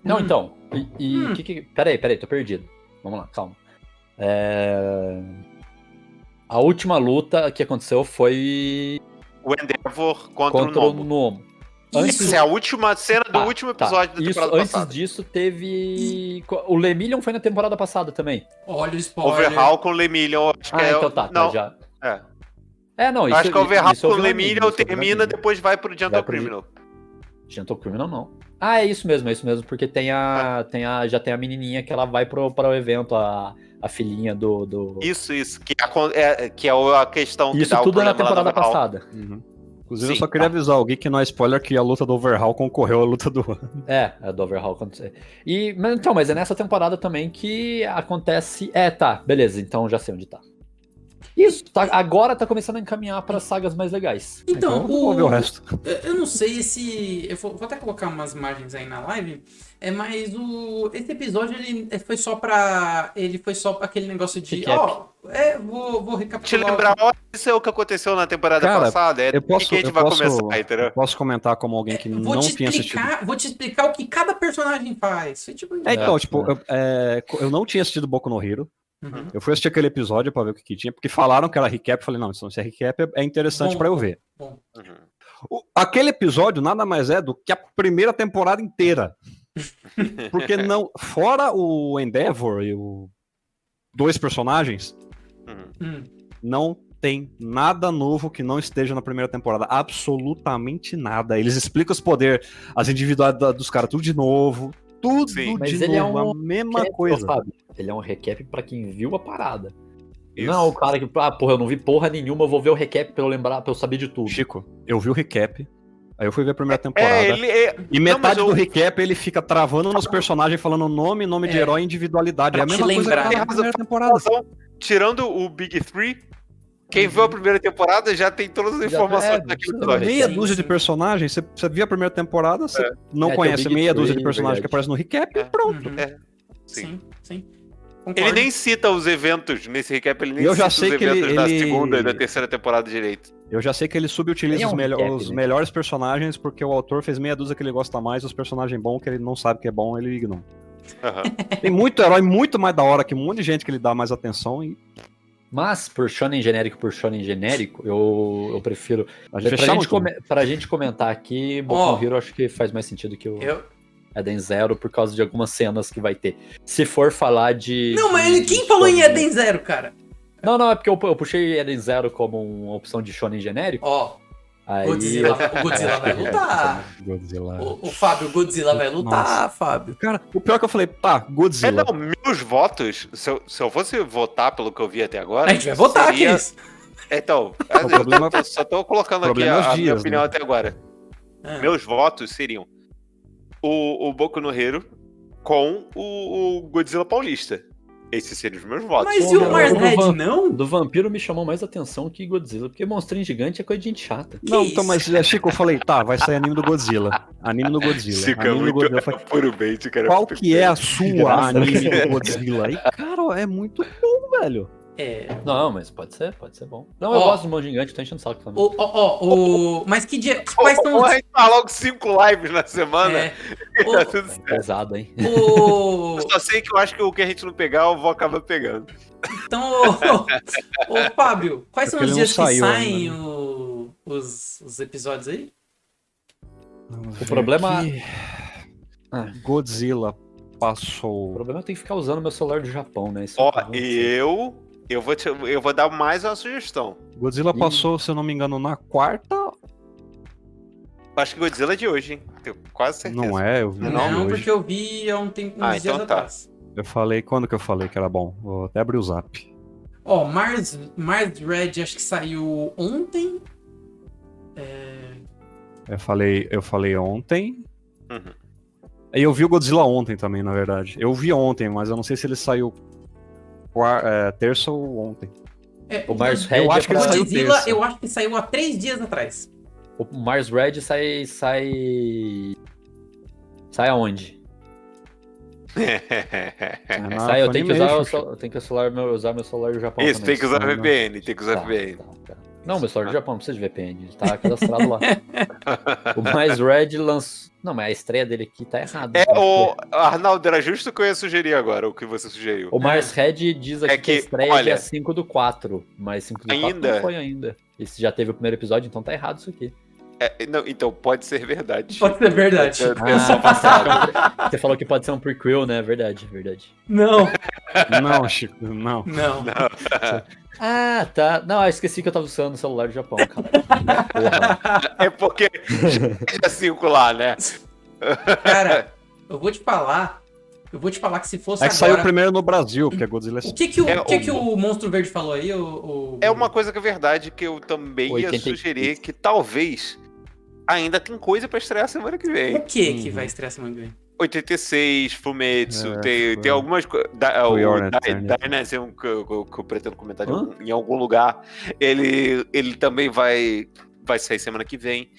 S4: Não, então. Peraí, tô perdido. Vamos lá, calma. A última luta que aconteceu foi...
S1: O Endeavor contra
S4: o
S1: o
S4: Nomo.
S1: Isso é a última cena do último episódio da temporada passada.
S4: Antes disso teve... O Lemillion foi na temporada passada também.
S2: Olha o spoiler.
S1: Overhaul com o Lemillion, acho que é...
S4: então tá, já... não, isso...
S1: Acho que o Overhaul com o Lemillion termina, depois vai pro Gentle Criminal.
S4: Gentle Criminal não. É isso mesmo, porque já tem a menininha que ela vai pro evento, a filhinha do...
S1: Isso, que é a questão que
S4: isso
S1: dá o
S4: tudo é na
S1: problema
S4: temporada passada.
S3: Inclusive, eu só queria avisar alguém que não é spoiler que a luta do Overhaul concorreu à luta do...
S4: A do Overhaul aconteceu. Mas é nessa temporada também que acontece... beleza, então já sei onde tá. Isso, agora tá começando a encaminhar para sagas mais legais.
S2: Então,
S3: vamos ver o resto.
S2: Eu não sei eu vou até colocar umas imagens aí na live, mas esse episódio ele foi só aquele negócio de... vou recapitular.
S1: Te lembrar, isso é o que aconteceu na temporada passada. Que a gente vai começar, entendeu?
S3: Eu posso comentar como alguém que não tinha assistido.
S2: Vou te explicar o que cada personagem faz.
S3: Eu não tinha assistido Boku no Hero. Eu fui assistir aquele episódio pra ver o que tinha, porque falaram que era recap, eu falei, não, se é recap é interessante pra eu ver. Aquele episódio nada mais é do que a primeira temporada inteira. Porque não, fora o Endeavor e os dois personagens, não tem nada novo que não esteja na primeira temporada. Absolutamente nada. Eles explicam os poderes, as individualidades dos caras, tudo de novo. Tudo de novo, a mesma coisa.
S4: Ele é um recap pra quem viu a parada. Isso. Não, o cara que, eu não vi porra nenhuma, eu vou ver o recap pra eu saber de tudo.
S3: Chico, eu vi o recap, aí eu fui ver a primeira temporada. E metade do recap ele fica travando nos personagens, falando nome de herói e individualidade. É a mesma coisa que na primeira temporada.
S1: Tirando o Big Three, quem viu a primeira temporada já tem todas as informações daquele episódio.
S3: Meia dúzia de personagens, você viu a primeira temporada, você não conhece meia dúzia de personagens que aparecem no recap e pronto.
S2: Sim.
S1: Concordo. Ele nem cita os eventos nesse recap, ele nem cita os eventos da segunda e da terceira temporada direito.
S3: Eu já sei que ele subutiliza os melhores personagens, porque o autor fez meia dúzia que ele gosta mais, os personagens bons que ele não sabe que é bom, ele ignora. Tem muito herói muito mais da hora que um monte de gente que ele dá mais atenção e...
S4: Mas, por shonen genérico, eu prefiro... Pra gente comentar aqui, Boku no Hero acho que faz mais sentido que o Eden Zero, por causa de algumas cenas que vai ter. Se for falar de...
S2: Não, mas quem falou em Eden Zero, cara?
S4: Não, é porque eu puxei Eden Zero como uma opção de shonen genérico. Aí...
S2: o Godzilla vai lutar. O Fábio, o Godzilla vai lutar, Fábio.
S3: Cara, o pior que eu falei, Godzilla.
S1: Meus votos, se eu fosse votar pelo que eu vi até agora...
S2: A gente vai votar aqui.
S1: Então, só tô colocando aqui a minha opinião até agora. Meus votos seriam o Boku no Hero com o Godzilla paulista. Esses seriam os meus votos.
S2: Mas e o Mars Red, não?
S4: Do vampiro me chamou mais atenção que Godzilla, porque monstrinho gigante é coisa de gente chata.
S3: Não, então, mas Chico, eu falei, tá, vai sair anime do Godzilla. Anime do Godzilla.
S1: Chico,
S3: anime do Godzilla.
S1: falei, puro bait, cara.
S3: Qual que é a sua anime do Godzilla? E, cara, é muito bom, velho.
S4: Não, mas pode ser bom. Não, eu gosto do monstro gigante, tô enchendo o saco também.
S2: Mas que dia... Quais são...
S1: A gente faz logo 5 lives na semana.
S4: Tá tudo certo. Pesado, hein?
S1: Eu só sei que eu acho que o que a gente não pegar, eu vou acabar pegando.
S2: Então, Fábio, quais são os dias que saem os episódios aí?
S4: O problema...
S3: Godzilla passou...
S4: O problema é que eu tenho que ficar usando meu celular do Japão, né? Isso
S1: eu vou dar mais uma sugestão.
S3: Godzilla passou, se eu não me engano, na quarta.
S1: Acho que Godzilla é de hoje, hein? Tenho quase certeza.
S3: Não é? Eu vi
S2: não, porque eu vi há uns dias atrás.
S3: Eu falei, quando que eu falei que era bom? Vou até abrir o zap.
S2: Mars Red acho que saiu ontem.
S3: Eu falei ontem. Uhum. E eu vi o Godzilla ontem também, na verdade. Eu vi ontem, mas eu não sei se ele saiu terça ou ontem.
S4: O Mars Red
S3: eu acho que ele saiu
S2: Godzilla,
S3: terça.
S2: eu acho que saiu há 3 dias atrás.
S4: O Mars Red sai aonde? Eu tenho que usar meu celular do Japão.
S1: Isso,
S4: também.
S1: tem que usar VPN, VPN.
S4: Tá. Não, meu celular do Japão não precisa de VPN, ele tá cadastrado lá. O Mars Red lançou... Não, mas a estreia dele aqui tá errada.
S1: Arnaldo, era justo que eu ia sugerir agora, o que você sugeriu.
S4: O Mars Red diz aqui que a estreia é dia 5/4, mas 5/4 não foi ainda. Esse já teve o primeiro episódio, então tá errado isso aqui.
S1: Não, então pode ser verdade.
S2: Pode ser verdade.
S4: Você falou que pode ser um prequel, né? Verdade.
S2: Não.
S3: Não, Chico, não.
S4: Ah, tá. Não, eu esqueci que eu tava usando o celular do Japão, cara. Porra.
S1: É porque é 5 lá, né?
S2: Cara, eu vou te falar que se fosse agora...
S3: saiu primeiro no Brasil, porque a Godzilla é...
S2: O que o Monstro Verde falou aí?
S1: É uma coisa que é verdade, que eu também ia sugerir, que talvez ainda tem coisa pra estrear semana que vem.
S2: O que vai estrear semana que vem?
S1: 86, Fumetsu, tem algumas coisas. O Dynasty, que eu pretendo comentar em algum lugar. Ele também vai sair semana que vem.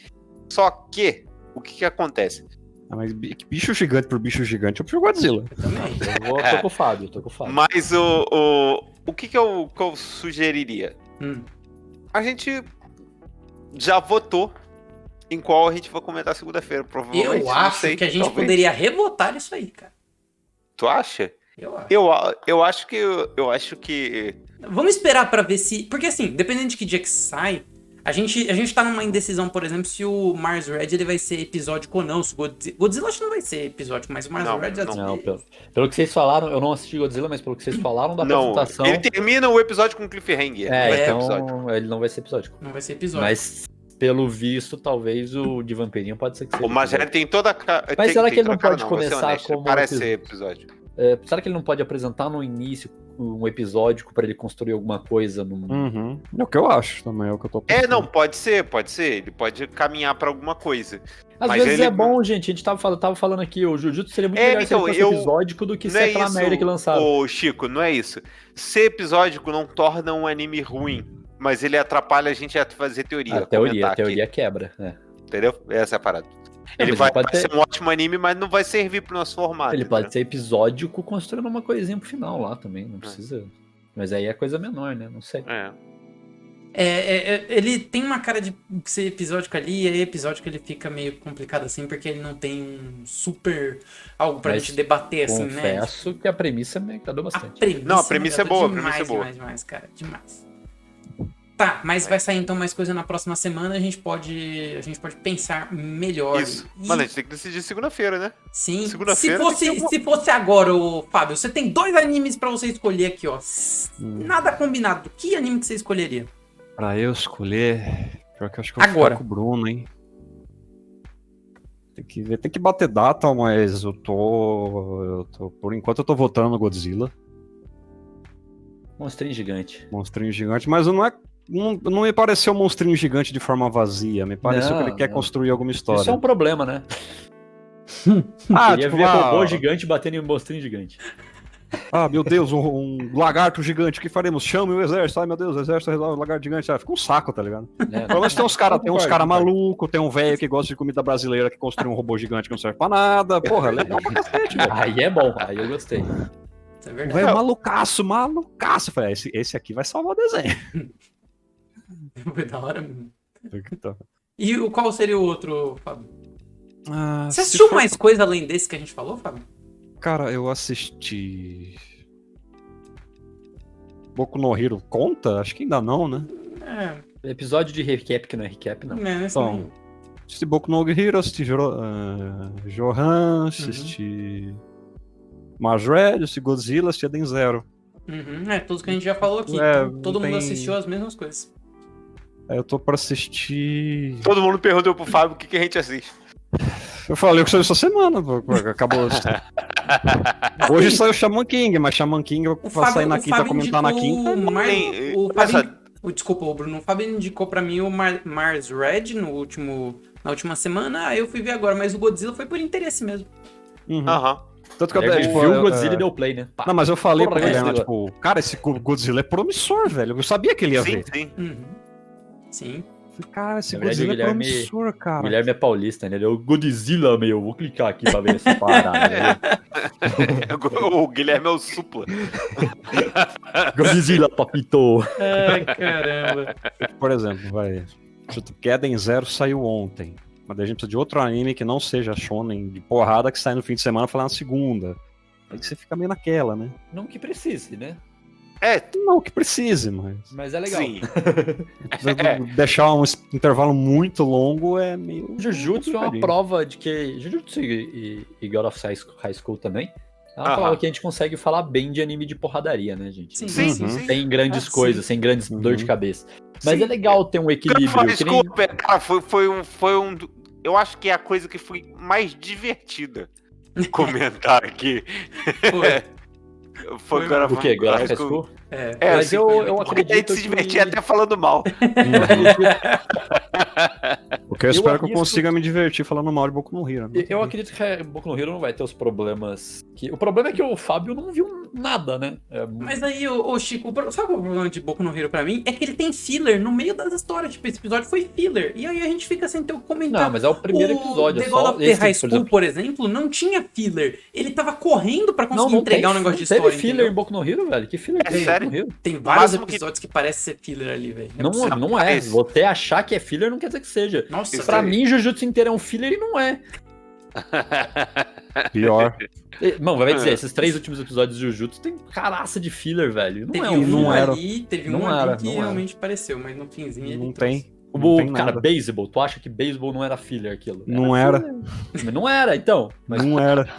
S1: Só que, o que acontece?
S3: Mas bicho gigante por bicho gigante, eu prefiro Godzilla.
S2: Eu também.
S4: Tô com o Fábio.
S1: Mas o que eu sugeriria? A gente já votou em qual a gente vai comentar segunda-feira, provavelmente.
S2: Eu acho que a gente poderia revotar isso aí, cara.
S1: Tu acha?
S2: Eu acho.
S1: Eu acho que...
S2: Vamos esperar pra ver se... Porque assim, dependendo de que dia que sai, a gente tá numa indecisão, por exemplo, se o Mars Red ele vai ser episódico ou não. Se Godzilla acho que não vai ser episódico, mas o Mars Red já
S4: não, pelo que vocês falaram, eu não assisti Godzilla, mas pelo que vocês falaram da apresentação...
S1: Ele termina o episódio com cliffhanger.
S4: Então ele não vai ser episódico.
S2: Não vai ser episódio.
S4: Mas... Pelo visto, talvez o de vampirinho pode ser que seja.
S1: O Mars Red tem toda a...
S4: Mas será que ele não pode começar como...
S1: Parece ser episódio.
S4: Será que ele não pode apresentar no início um episódio pra ele construir alguma coisa?
S3: É o que eu acho também, é o que eu tô pensando.
S1: Não, pode ser. Ele pode caminhar pra alguma coisa.
S4: Às vezes é bom, gente. A gente tava falando aqui, o Jujutsu seria muito melhor se ele fosse episódico do que ser aquela merda que lançaram.
S1: Ô, Chico, não é isso. Ser episódico não torna um anime ruim. Mas ele atrapalha a gente a fazer teoria.
S4: A teoria quebra, né?
S1: Entendeu? Essa é a parada. Ele vai ser um ótimo anime, mas não vai servir pro nosso formato.
S4: Ele pode ser episódico construindo uma coisinha pro final lá também, não precisa... Mas aí é coisa menor, né? Não sei.
S2: Ele tem uma cara de ser episódico ali, e aí episódico ele fica meio complicado assim, porque ele não tem um super... algo pra gente debater assim, né?
S4: Confesso que a premissa me agradou bastante.
S1: A premissa é boa,
S2: Demais, cara, demais. Tá, mas vai sair então mais coisa na próxima semana, a gente pode pensar melhor.
S1: Isso. Mano, a gente tem que decidir segunda-feira, né?
S2: Sim.
S1: Segunda-feira.
S2: Se fosse agora, Fábio, você tem 2 animes pra você escolher aqui, ó. Nada combinado. Que anime que você escolheria?
S3: Pra eu escolher... Pior que eu acho que eu vou
S2: agora
S3: ficar com o Bruno, hein? Tem que ver, tem que bater data, mas eu tô... Por enquanto eu tô votando no Godzilla.
S4: Monstrinho gigante,
S3: mas não me pareceu um monstrinho gigante de forma vazia. Me pareceu que ele quer construir alguma história.
S4: Isso é um problema, né? Queria ver robô gigante batendo em um monstrinho gigante.
S3: Ah, meu Deus, um lagarto gigante, o que faremos? Chame o exército. Ai, meu Deus, o exército resolve o lagarto gigante. Ah, fica um saco, tá ligado? Pelo menos tem uns caras malucos, tem um velho que gosta de comida brasileira que construiu um robô gigante que não serve pra nada. Porra, legal pra cacete, velho.
S4: Aí é bom, aí eu gostei.
S2: Isso é verdade.
S3: Velho, malucaço. Eu falei, esse aqui vai salvar o desenho.
S2: Foi da hora mesmo.
S3: Então.
S2: E qual seria o outro, Fábio?
S3: Ah,
S2: Você assistiu mais coisa além desse que a gente falou, Fábio?
S3: Cara, eu assisti... Boku no Hero conta? Acho que ainda não, né?
S4: Episódio de recap que não é recap, não.
S3: Então, assisti Boku no Hero, assisti Johan, assisti Mars Red, assisti Godzilla, assisti Eden Zero.
S2: Todos que a gente já falou aqui. Então, todo mundo assistiu as mesmas coisas.
S3: Eu tô pra assistir...
S1: Todo mundo perguntou pro Fábio o que a gente assiste.
S3: Eu falei que saiu essa semana, acabou. Hoje saiu Shaman King, mas Shaman King vai sair na quinta, comentar na quinta.
S2: Desculpa, Bruno. O Fábio indicou pra mim o Mars Red na última semana, aí eu fui ver agora, mas o Godzilla foi por interesse mesmo.
S3: Tanto que eu
S4: viu o Godzilla e deu play, né?
S3: Não, mas eu falei pro Guilherme, tipo, cara, esse Godzilla é promissor, velho. Eu sabia que ele ia ver.
S2: Sim.
S3: Cara, esse Godzilla é promissor, cara.
S4: O Guilherme é paulista, né? Ele é o Godzilla, meu. Vou clicar aqui pra ver essa parada.
S1: O Guilherme é o supla.
S4: Godzilla, papito.
S2: Ai, caramba.
S3: Por exemplo, Eden Zero saiu ontem. Mas daí a gente precisa de outro anime que não seja shonen de porrada que sai no fim de semana e falar na segunda. Aí você fica meio naquela, né?
S4: Não que precise, né?
S3: Não que precise,
S4: mas é legal.
S1: Sim.
S3: Deixar um intervalo muito longo é meio...
S4: Jujutsu é uma prova de que... Jujutsu e God of High School também. É uma prova que a gente consegue falar bem de anime de porradaria, né, gente?
S1: Sim.
S4: Sem grandes coisas, sem grandes dor de cabeça. Mas é legal ter um equilíbrio.
S1: Desculpa, cara, foi um... Eu acho que é a coisa que foi mais divertida comentar aqui. Foi
S4: o quê? God of High School? Mas
S1: assim,
S4: eu acredito
S1: a gente se divertia até falando mal.
S3: Porque eu espero que eu consiga me divertir falando mal de Boku no Hero. Né?
S4: Eu acredito que Boku no Hero não vai ter os problemas. O problema é que o Fábio não viu nada, né?
S2: Mas aí, Chico, sabe o problema de Boku no Hero pra mim? É que ele tem filler no meio das histórias. Tipo, esse episódio foi filler. E aí a gente fica sem ter o comentário.
S4: Não, mas é o primeiro episódio.
S2: The God of the High School, por exemplo, não tinha filler. Ele tava correndo pra conseguir entregar um negócio de história.
S4: Teve filler em Boku no Hero, velho? Que filler tem?
S1: Sério?
S2: Tem vários episódios que parecem ser filler ali, velho.
S4: Não é. Você achar que é filler não quer dizer que seja.
S2: Nossa,
S4: pra mim, Jujutsu inteiro é um filler e não é.
S3: Pior.
S4: Mano, vai dizer, esses 3 últimos episódios de Jujutsu tem caraça de filler, velho.
S2: Teve um ali que realmente pareceu, mas no finzinho ele
S3: não tem.
S4: Cara, beisebol, tu acha que beisebol não era filler aquilo?
S3: Não era.
S4: Mas não era, então. Mas
S3: não era.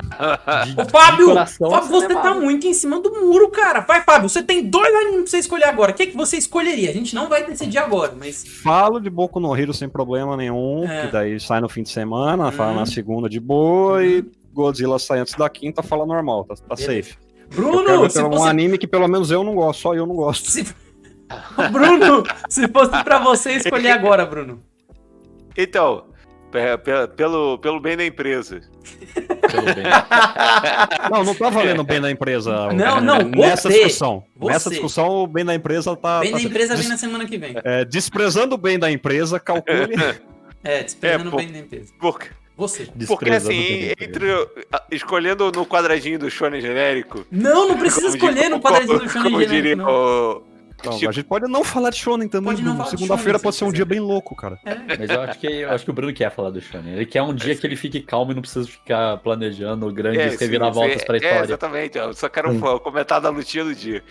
S2: Ô, Fábio, você tá muito em cima do muro, cara. Vai, Fábio, você tem 2 animes pra você escolher agora. O que você escolheria? A gente não vai decidir agora, mas...
S3: Falo de Boku no Hero sem problema nenhum, que daí sai no fim de semana, fala na segunda de boa e Godzilla sai antes da quinta, fala normal, tá safe.
S2: Bruno,
S3: se fosse... um anime que pelo menos eu não gosto, só eu não gosto.
S2: Bruno, se fosse pra você escolher agora, Bruno.
S1: Então, pelo bem da empresa.
S3: Não tá valendo o bem da empresa.
S2: Não,
S3: nessa discussão. Nessa discussão, o bem da empresa tá...
S2: Bem da empresa vem na semana que vem.
S3: Desprezando o bem da empresa, calcule...
S2: desprezando o bem da empresa. Você.
S1: Porque assim, escolhendo no quadradinho do shonen genérico...
S2: Não precisa escolher no quadradinho do shonen genérico, não.
S3: Não, a gente pode não falar de shonen também. Segunda-feira pode ser um dia bem louco, cara.
S4: Mas eu acho que o Bruno quer falar do shonen. Ele quer um dia que ele fique calmo e não precisa ficar planejando grandes reviravoltas pra história.
S1: Exatamente. Eu só quero comentar da lutinha do dia.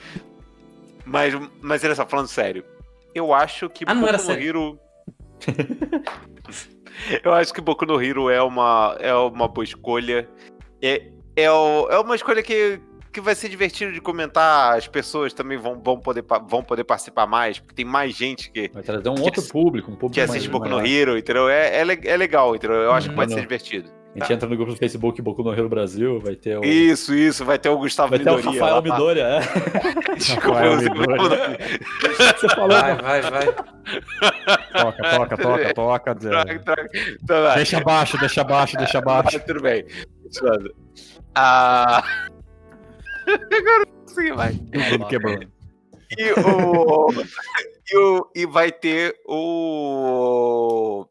S1: Mas olha só, falando sério. Eu acho que
S2: Boku no
S1: Hero... Eu acho que Boku no Hero é uma boa escolha. É uma escolha que vai ser divertido de comentar, as pessoas também vão poder participar mais, porque tem mais gente que...
S4: Vai trazer outro público, um público
S1: que assiste Boku no Hero, entendeu? É legal, entendeu? Eu acho que pode ser divertido.
S4: A gente entra no grupo do Facebook Boku no Hero Brasil, vai ter o...
S1: Isso, vai ter o Gustavo Midoriya.
S4: Vai ter o Rafael Midoriya,
S1: Desculpa,
S4: Você falou...
S2: Vai.
S3: Toca.
S1: Tá,
S3: deixa abaixo.
S1: Tudo bem. Agora sim, vai.
S3: Tudo quebrou.
S1: E vai ter o...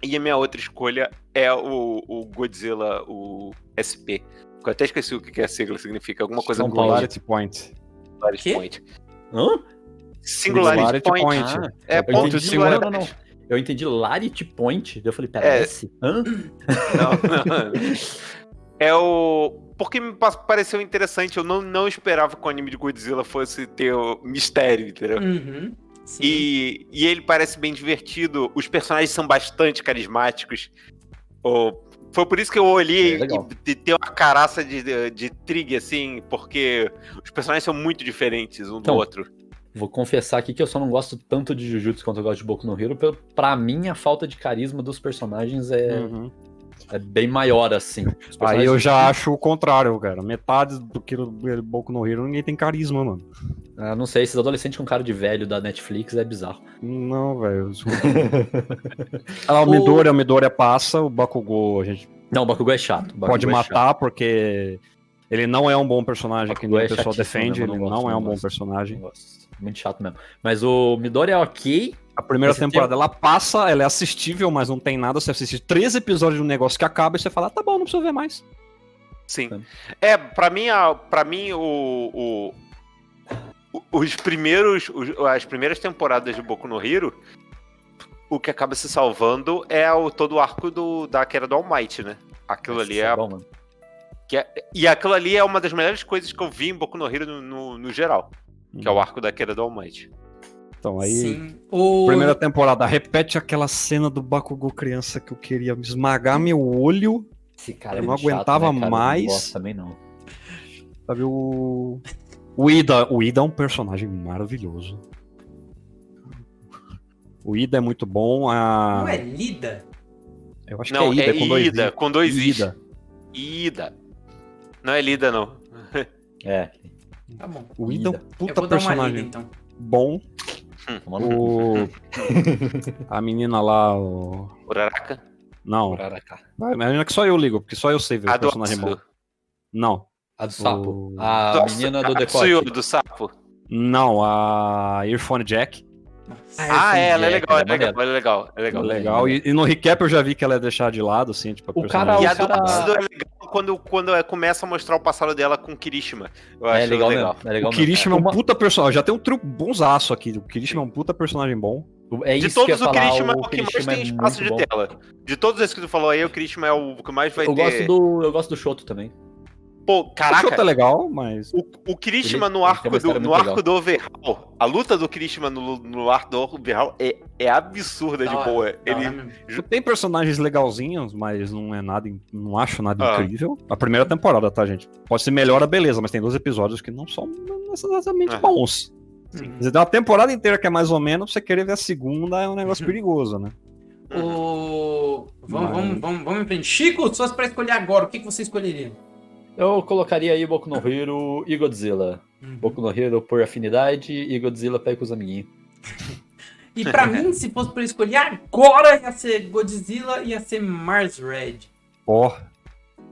S1: E a minha outra escolha é o Godzilla, o SP. Eu até esqueci o que a sigla significa. Alguma coisa com
S3: Singularity Point.
S1: Singularity Point.
S4: Hã?
S1: Singularity Point.
S3: É ponto de singularidade.
S4: Não. Eu entendi Larity Point. Eu falei, pera, esse? Hã?
S1: Não. É o... Porque me pareceu interessante. Eu não esperava que o anime de Godzilla fosse ter o mistério, entendeu?
S2: Uhum.
S1: E ele parece bem divertido. Os personagens são bastante carismáticos. Foi por isso que eu olhei e tem uma caraça de trigue, assim, porque os personagens são muito diferentes um do outro.
S4: Vou confessar aqui que eu só não gosto tanto de Jujutsu quanto eu gosto de Boku no Hero. Pra mim, a falta de carisma dos personagens é bem maior, assim.
S3: Aí eu já acho o contrário, cara. Metade do que Boku no Hero, ninguém tem carisma, mano.
S4: Não sei, esses adolescentes com cara de velho da Netflix é bizarro.
S3: Não, velho. O Midoriya passa, o Bakugou a gente...
S4: Não, o Bakugou é chato.
S3: Pode matar, porque ele não é um bom personagem, que nem o pessoal defende, ele não é um bom personagem.
S4: Muito chato mesmo. Mas o Midoriya é ok.
S3: A primeira temporada ela passa, ela é assistível, mas não tem nada. Você assiste 3 episódios de um negócio que acaba e você fala, tá bom, não precisa ver mais.
S1: Sim. Pra mim as primeiras temporadas de Boku no Hero, o que acaba se salvando é todo o arco da queda do All Might, né? Aquilo ali é...
S4: bom, mano.
S1: E aquilo ali é uma das melhores coisas que eu vi em Boku no Hero no geral. Que é o arco da queda do All Might.
S3: Então aí, primeira temporada, repete aquela cena do Bakugou criança que eu queria esmagar meu olho.
S4: Esse cara
S3: eu não aguentava
S4: chato, né, cara?
S3: mais.
S4: Eu não gosto também não.
S3: Sabe, o Ida é um personagem maravilhoso. O Ida é muito bom.
S2: Não é Lida?
S3: Eu acho que é Ida,
S1: com dois Is.
S3: Ida.
S1: Não é Lida, não.
S4: É.
S2: Tá bom.
S3: O Ida é um puta
S2: eu
S3: personagem
S2: Lida, então.
S3: bom. A menina lá, o...
S1: Uraraka?
S3: Não.
S4: Uraraka.
S3: A menina que só eu ligo, porque só eu sei ver o personagem bom. Não.
S4: A do sapo. A menina do decote.
S1: Do sapo.
S3: Não, a Earphone Jack.
S1: Ela é legal.
S3: E no recap eu já vi que ela é deixada de lado, assim, tipo,
S1: E a do ácido é legal quando começa a mostrar o passado dela com o Kirishima. Eu acho
S4: legal.
S3: O Kirishima é um puta personagem. Já tem um trio bonzaço aqui. O Kirishima é um puta personagem bom.
S1: De todos, o Kirishima é o que mais tem espaço de tela. De todos esses que tu falou aí, o Kirishima é o que mais vai ter.
S4: Eu gosto do Shoto também.
S1: Pô, caraca.
S3: O Shoto é legal, mas...
S1: O Kirishima no arco do Overhaul, a luta do Kirishima no arco do Overhaul é absurda de boa.
S3: Tem personagens legalzinhos, mas não é nada, não acho nada incrível. A primeira temporada, tá, gente? Pode ser melhor a beleza, mas tem 2 episódios que não são necessariamente bons. Sim. Você tem uma temporada inteira que é mais ou menos, você querer ver a segunda é um negócio perigoso, né?
S2: Vamos em frente. Chico, só pra escolher agora, o que você escolheria?
S4: Eu colocaria aí Boku no Hero e Godzilla. Boku no Hero por afinidade e Godzilla pra ir com os amiguinhos.
S2: E pra mim, se fosse pra escolher agora, ia ser Godzilla e ia ser Mars Red.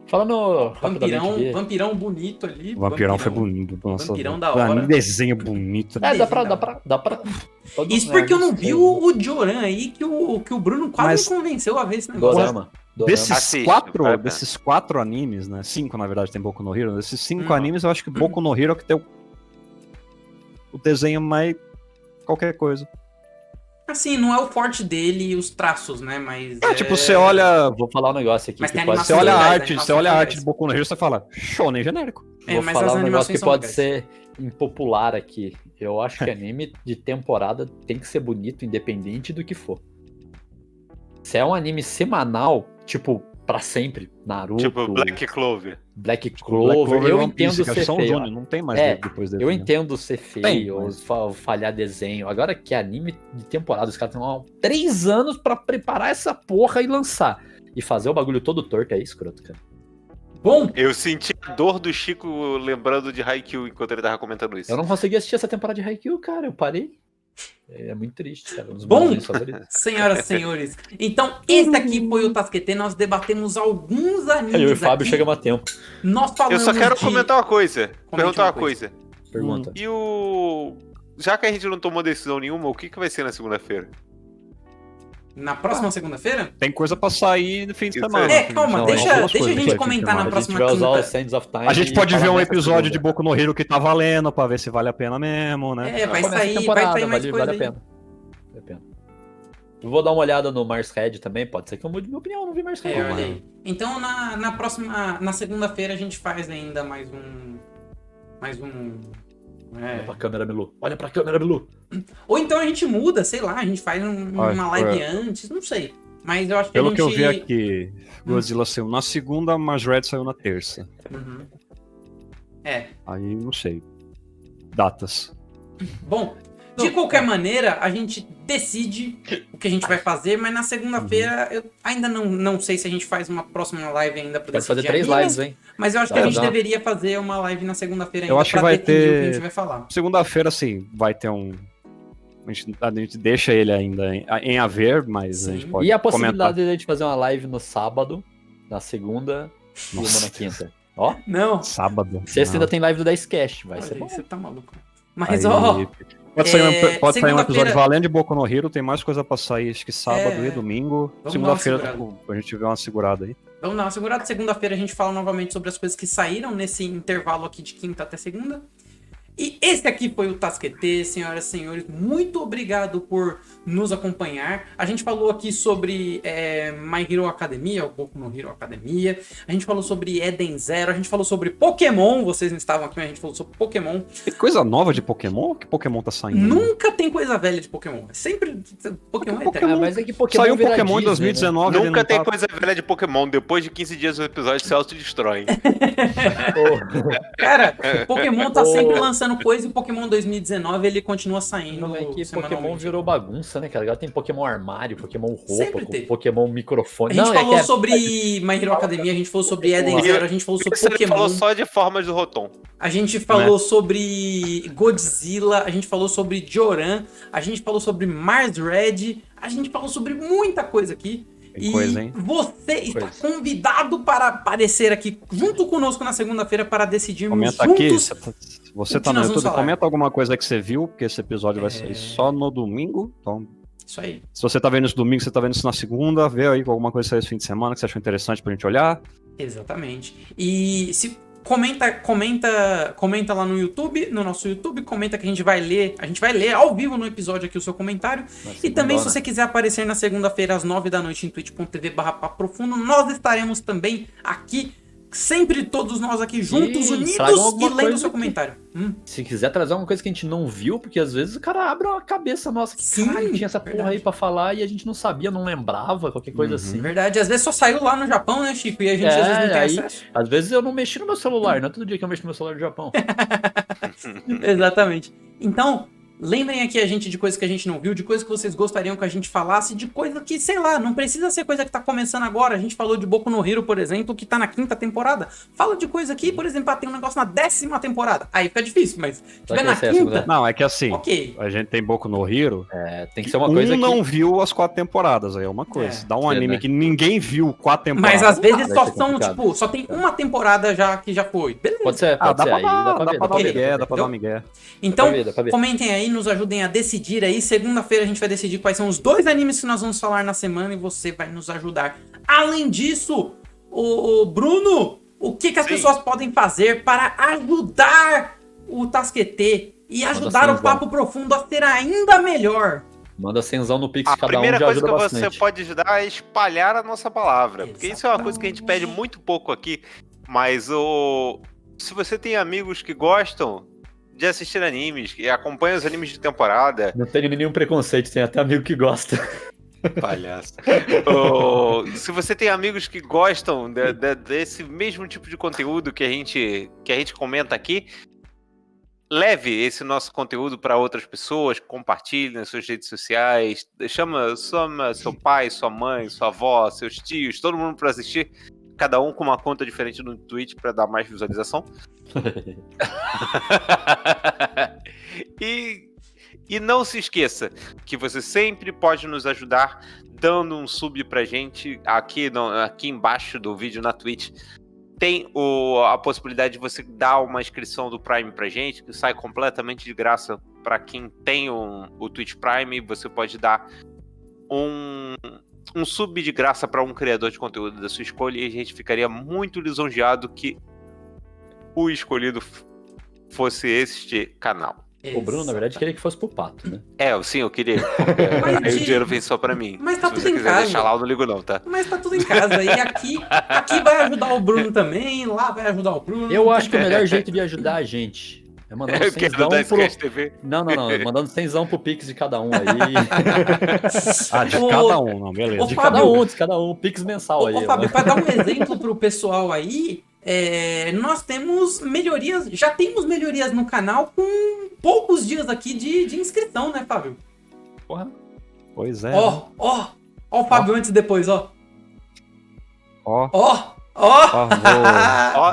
S4: Falando
S2: vampirão bonito ali.
S3: Vampirão foi bonito. Nossa,
S2: vampirão da hora.
S3: Desenho bonito.
S4: Dá pra...
S2: Isso porque eu não vi o Joran aí, que o Bruno quase me convenceu a ver esse negócio.
S4: Dorama.
S3: Desses 4 animes, né? 5, na verdade, tem Boku no Hero. Desses 5 animes, eu acho que Boku no Hero é que tem o desenho mais qualquer coisa.
S2: Assim, não é o forte dele os traços, né? Mas.
S3: Tipo, você olha.
S4: Vou falar um negócio aqui.
S3: Você olha a arte de Boku no Hero, você fala, shonen genérico.
S4: Vou falar um negócio que pode ser impopular aqui. Eu acho que anime de temporada tem que ser bonito, independente do que for. Se é um anime semanal, tipo, pra sempre, Naruto...
S1: Tipo, Black Clover.
S4: Black Clover, eu entendo ser feio.
S3: Não tem mais depois dele.
S4: Eu entendo ser feio, falhar desenho. Agora que é anime de temporada, os caras têm 3 anos pra preparar essa porra e lançar. E fazer o bagulho todo torto é escroto, cara.
S2: Bom,
S1: eu senti a dor do Chico lembrando de Haikyuu enquanto ele tava comentando isso.
S4: Eu não consegui assistir essa temporada de Haikyuu, cara, eu parei. É muito triste, cara.
S2: Bom, senhoras e senhores, então esse aqui foi o Tasquetê. Nós debatemos alguns animes aqui.
S4: Eu e o Fábio chegamos a tempo.
S2: Nós falamos
S1: Eu só quero comentar uma coisa. Perguntar uma coisa.
S4: Pergunta.
S1: E o... Já que a gente não tomou decisão nenhuma, o que vai ser na segunda-feira?
S2: Na próxima segunda-feira?
S3: Tem coisa pra sair no fim de semana.
S2: Calma, deixa a gente comentar na próxima
S4: quinta. A gente vai usar o
S2: quinta.
S4: Sands of Time.
S3: A gente pode ver um episódio de Boku no Hero que tá valendo, pra ver se vale a pena mesmo, né?
S2: Vai sair mais coisa aí.
S4: Vale a pena. Eu vou dar uma olhada no Mars Red também, pode ser que eu mude minha opinião, não vi Mars Red.
S2: Olha aí. Então na segunda-feira a gente faz ainda mais um...
S4: Olha pra câmera, Milu. Olha pra câmera, Milu.
S2: Ou então a gente muda, sei lá, a gente faz uma live antes, não sei. Mas eu acho que
S3: Pelo
S2: a gente...
S3: que eu vi aqui, Godzilla saiu na segunda, Mars Red saiu na terça.
S2: Uhum.
S3: Aí, não sei. Datas.
S2: Bom, de qualquer maneira, a gente decide o que a gente vai fazer, mas na segunda-feira eu ainda não sei se a gente faz uma próxima live ainda pra
S4: decidir. Pode fazer 3 lives, hein?
S2: Mas eu acho que a gente deveria fazer uma live na segunda-feira ainda
S3: eu acho
S2: pra
S3: que vai
S2: definir
S3: ter...
S2: o que a gente vai falar.
S3: Segunda-feira, sim, vai ter um... A gente deixa ele ainda em haver, mas
S2: sim.
S3: A gente pode
S4: E a possibilidade
S3: comentar.
S4: de a gente fazer uma live no sábado, na segunda e uma na quinta. Ó.
S2: Não.
S3: Sábado.
S4: Sexta ainda tem live do 10cast, vai ser bom.
S2: Você tá maluco. Mas, ó...
S3: Pode sair um episódio valendo de Boku no Hero, tem mais coisa pra sair, acho que sábado e domingo. Segunda-feira a gente vê uma segurada aí.
S2: Vamos dar uma segurada. Segunda-feira a gente fala novamente sobre as coisas que saíram nesse intervalo aqui de quinta até segunda. E esse aqui foi o Tasquetê, senhoras e senhores. Muito obrigado por nos acompanhar. A gente falou aqui sobre My Hero Academia, o Boku no Hero Academia. A gente falou sobre Eden Zero. A gente falou sobre Pokémon. Vocês não estavam aqui, mas a gente falou sobre Pokémon.
S3: Tem coisa nova de Pokémon? Que Pokémon tá saindo?
S2: Nunca tem coisa velha de Pokémon. Sempre Pokémon é eterno.
S4: Mas é que Pokémon
S3: saiu um Pokémon em 2019.
S1: Né? Nunca tem coisa velha de Pokémon. Depois de 15 dias o episódio se autodestrói.
S2: Cara, o Pokémon tá sempre lançando coisa e o Pokémon 2019 ele continua saindo.
S4: Não, é que Pokémon virou bagunça, né, cara? Agora tem Pokémon armário, Pokémon roupa,
S2: Pokémon
S4: microfone.
S2: A gente falou sobre My Hero Academia, a gente falou sobre Eden Zero, a gente falou sobre Pokémon.
S1: Você falou só de formas do Rotom.
S2: A gente falou sobre Godzilla, a gente falou sobre Joran, a gente falou sobre Mars Red, a gente falou sobre muita coisa aqui. E você está convidado para aparecer aqui junto conosco na segunda-feira para decidirmos juntos.
S3: Aqui, você tá no YouTube, comenta alguma coisa que você viu, porque esse episódio vai sair só no domingo. Então,
S2: isso aí.
S3: Se você tá vendo isso domingo, você tá vendo isso na segunda, vê aí com alguma coisa que saiu esse fim de semana que você achou interessante pra gente olhar.
S2: Exatamente. E se comenta lá no YouTube, no nosso YouTube, comenta que a gente vai ler ao vivo no episódio aqui o seu comentário. E também, se você quiser aparecer na segunda-feira às 9 da noite em twitch.tv/paprofundo, nós estaremos também aqui, sempre todos nós aqui juntos, unidos e lendo o seu comentário.
S4: Se quiser trazer alguma coisa que a gente não viu, porque às vezes o cara abre a cabeça nossa, que caralho, tinha essa porra aí pra falar e a gente não sabia, não lembrava, qualquer coisa assim.
S2: Verdade, às vezes só saiu lá no Japão, né, Chico? E a gente às vezes não tem acesso.
S4: Às vezes eu não mexi no meu celular, não é todo dia que eu mexo no meu celular do Japão.
S2: Exatamente. Então, lembrem aqui a gente de coisas que a gente não viu, de coisas que vocês gostariam que a gente falasse, de coisa que, sei lá, não precisa ser coisa que tá começando agora. A gente falou de Boku no Hero, por exemplo, que tá na 5ª temporada. Fala de coisa aqui, por exemplo, tem um negócio na 10ª temporada. Aí fica difícil, mas tiver na 5ª...
S3: Não, é que assim, a gente tem Boku no Hero,
S4: tem que ser uma coisa que...
S3: não viu as 4 temporadas, aí é uma coisa. Dá um anime que ninguém viu 4 temporadas.
S2: Mas às vezes só são, tipo, só tem uma temporada já que já foi. Beleza.
S4: Pode ser,
S3: dá pra
S4: aí,
S3: dá pra dar migué.
S2: Então, comentem aí, nos ajudem a decidir aí. Segunda-feira a gente vai decidir quais são os 2 animes que nós vamos falar na semana e você vai nos ajudar. Além disso, o Bruno, o que as pessoas podem fazer para ajudar o Tasquetê e ajudar o Papo Profundo a ser ainda melhor?
S4: Manda cenzão no Pix, cada um já
S1: ajuda bastante. A primeira coisa que você pode ajudar é espalhar a nossa palavra. Exatamente. Porque isso é uma coisa que a gente pede muito pouco aqui. Mas se você tem amigos que gostam de assistir animes, que acompanham os animes de temporada...
S4: Não tenho nenhum preconceito, tem até amigo que gosta.
S1: Palhaço. Se você tem amigos que gostam desse mesmo tipo de conteúdo que a gente comenta aqui, leve esse nosso conteúdo para outras pessoas, compartilhe nas suas redes sociais, chama seu pai, sua mãe, sua avó, seus tios, todo mundo para assistir, cada um com uma conta diferente no Twitch para dar mais visualização. E não se esqueça que você sempre pode nos ajudar dando um sub pra gente aqui embaixo do vídeo na Twitch. Tem a possibilidade de você dar uma inscrição do Prime pra gente, que sai completamente de graça para quem tem o Twitch Prime. Você pode dar um sub de graça para um criador de conteúdo da sua escolha e a gente ficaria muito lisonjeado que o escolhido fosse este canal.
S4: O Bruno, na verdade, queria que fosse pro Pato, né?
S1: Sim, eu queria. Aí o dinheiro vem só pra mim.
S2: Mas tá
S1: Se
S2: tudo
S1: você
S2: em
S1: quiser
S2: casa.
S1: deixar lá, eu não ligo não, tá?
S2: Mas tá tudo em casa. E aqui vai ajudar o Bruno também, lá vai ajudar o Bruno.
S4: Eu acho que o melhor jeito de ajudar a gente é mandando 100zão pro...
S1: TV.
S4: Não, mandando 100zão pro Pix de cada um aí.
S3: De cada um, não, beleza.
S4: De cada um, Pix mensal aí.
S2: Ô, Fábio, pra dar um exemplo pro pessoal aí, nós temos melhorias, já temos melhorias no canal com poucos dias aqui de inscrição, né, Fábio?
S4: Porra.
S3: Pois é.
S2: Ó o Fábio antes e depois, ó.
S3: Ó,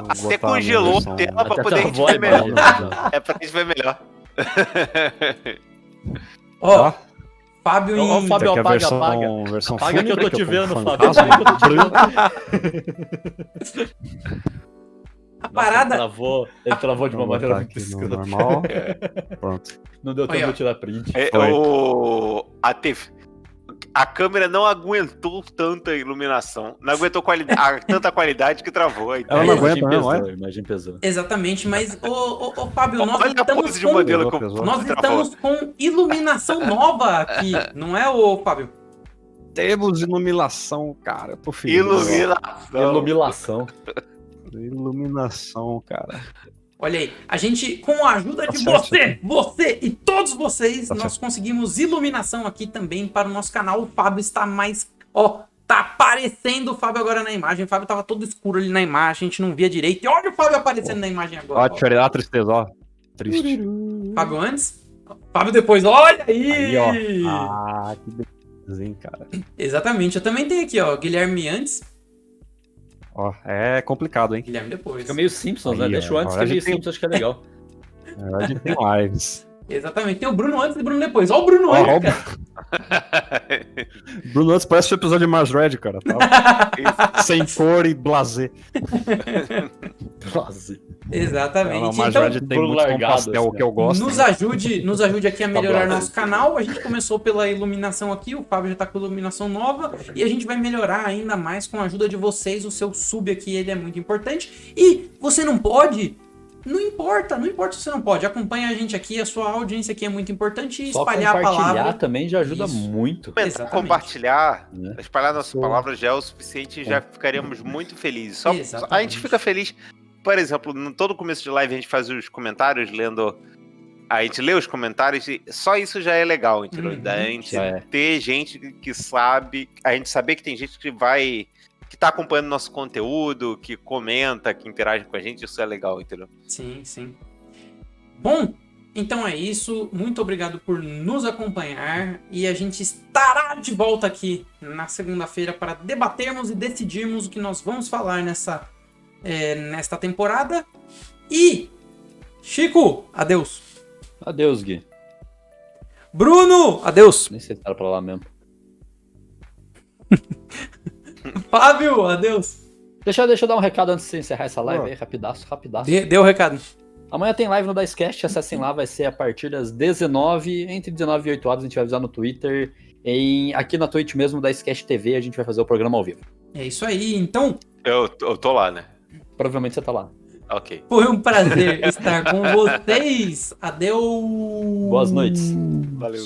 S1: até congelou a tela pra poder a gente ver melhor. É pra gente ver melhor.
S2: Fábio em...
S4: Fábio, apaga.
S3: Versão
S4: Apaga que eu tô te vendo, Fábio.
S2: A parada...
S4: Ele travou de uma maneira muito escura.
S3: Normal. Pronto.
S4: Não deu tempo de tirar print.
S1: A câmera não aguentou tanta iluminação. Não aguentou tanta qualidade que travou.
S3: Ela não aguenta, não,
S4: A imagem pesou.
S2: Exatamente, mas, Fábio, nós
S1: olha a pose de modelo que
S2: nós estamos com iluminação nova aqui, não é, Fábio?
S3: Temos iluminação, cara. Eu tô feliz. Iluminação, cara.
S2: Olha aí, a gente, com a ajuda de você e todos vocês, nós conseguimos iluminação aqui também para o nosso canal. O Fábio está mais... tá aparecendo o Fábio agora na imagem. O Fábio tava todo escuro ali na imagem, a gente não via direito. E olha o Fábio aparecendo na imagem agora.
S3: Ó, a tristeza, ó. Triste.
S2: Fábio antes, Fábio depois, olha aí!
S3: Ó. Que beleza, hein, cara.
S2: Exatamente, eu também tenho aqui, ó, Guilherme antes.
S3: É complicado, hein?
S2: Guilherme depois.
S4: Fica meio Simpsons, né? Deixa o antes, que é meio Simpsons, acho que é legal.
S3: A gente tem lives.
S2: Exatamente, tem o Bruno antes e o Bruno depois. Ó o Bruno aí, cara.
S3: Bruno antes parece o episódio de Mars Red, cara. Tá? Sem cor e blasé.
S2: Exatamente.
S3: O Mars Red tem muito com pastel, que eu gosto.
S2: Nos ajude aqui a melhorar nosso canal. A gente começou pela iluminação aqui, o Fábio já tá com iluminação nova. E a gente vai melhorar ainda mais com a ajuda de vocês. O seu sub aqui, ele é muito importante. E você não pode... Não importa se você não pode. Acompanha a gente aqui, a sua audiência aqui é muito importante. E espalhar a palavra.
S4: Compartilhar também já ajuda muito.
S1: Compartilhar, espalhar nossa palavra já é o suficiente e já ficaríamos muito felizes. A gente fica feliz, por exemplo, no todo começo de live a gente faz os comentários, a gente lê os comentários e só isso já é legal, entendeu? A gente ter gente que sabe, a gente saber que tem gente que tá acompanhando nosso conteúdo, que comenta, que interage com a gente, isso é legal, entendeu?
S2: Sim. Bom, então é isso. Muito obrigado por nos acompanhar e a gente estará de volta aqui na segunda-feira para debatermos e decidirmos o que nós vamos falar nesta temporada. E, Chico, adeus.
S4: Adeus, Gui.
S2: Bruno, adeus.
S4: Nem sei se era pra lá mesmo.
S2: Fábio, adeus.
S4: Deixa eu dar um recado antes de encerrar essa live aí, rapidaço.
S2: Deu o recado.
S4: Amanhã tem live no Dicecast, acessem lá, vai ser a partir das 19, entre 19 e 8 horas, a gente vai avisar no Twitter. Aqui na Twitch mesmo, da Dicecast TV, a gente vai fazer o programa ao vivo.
S2: É isso aí, então...
S1: Eu tô lá, né?
S4: Provavelmente você tá lá.
S1: Ok.
S2: Foi um prazer estar com vocês. Adeus.
S4: Boas noites.
S1: Valeu.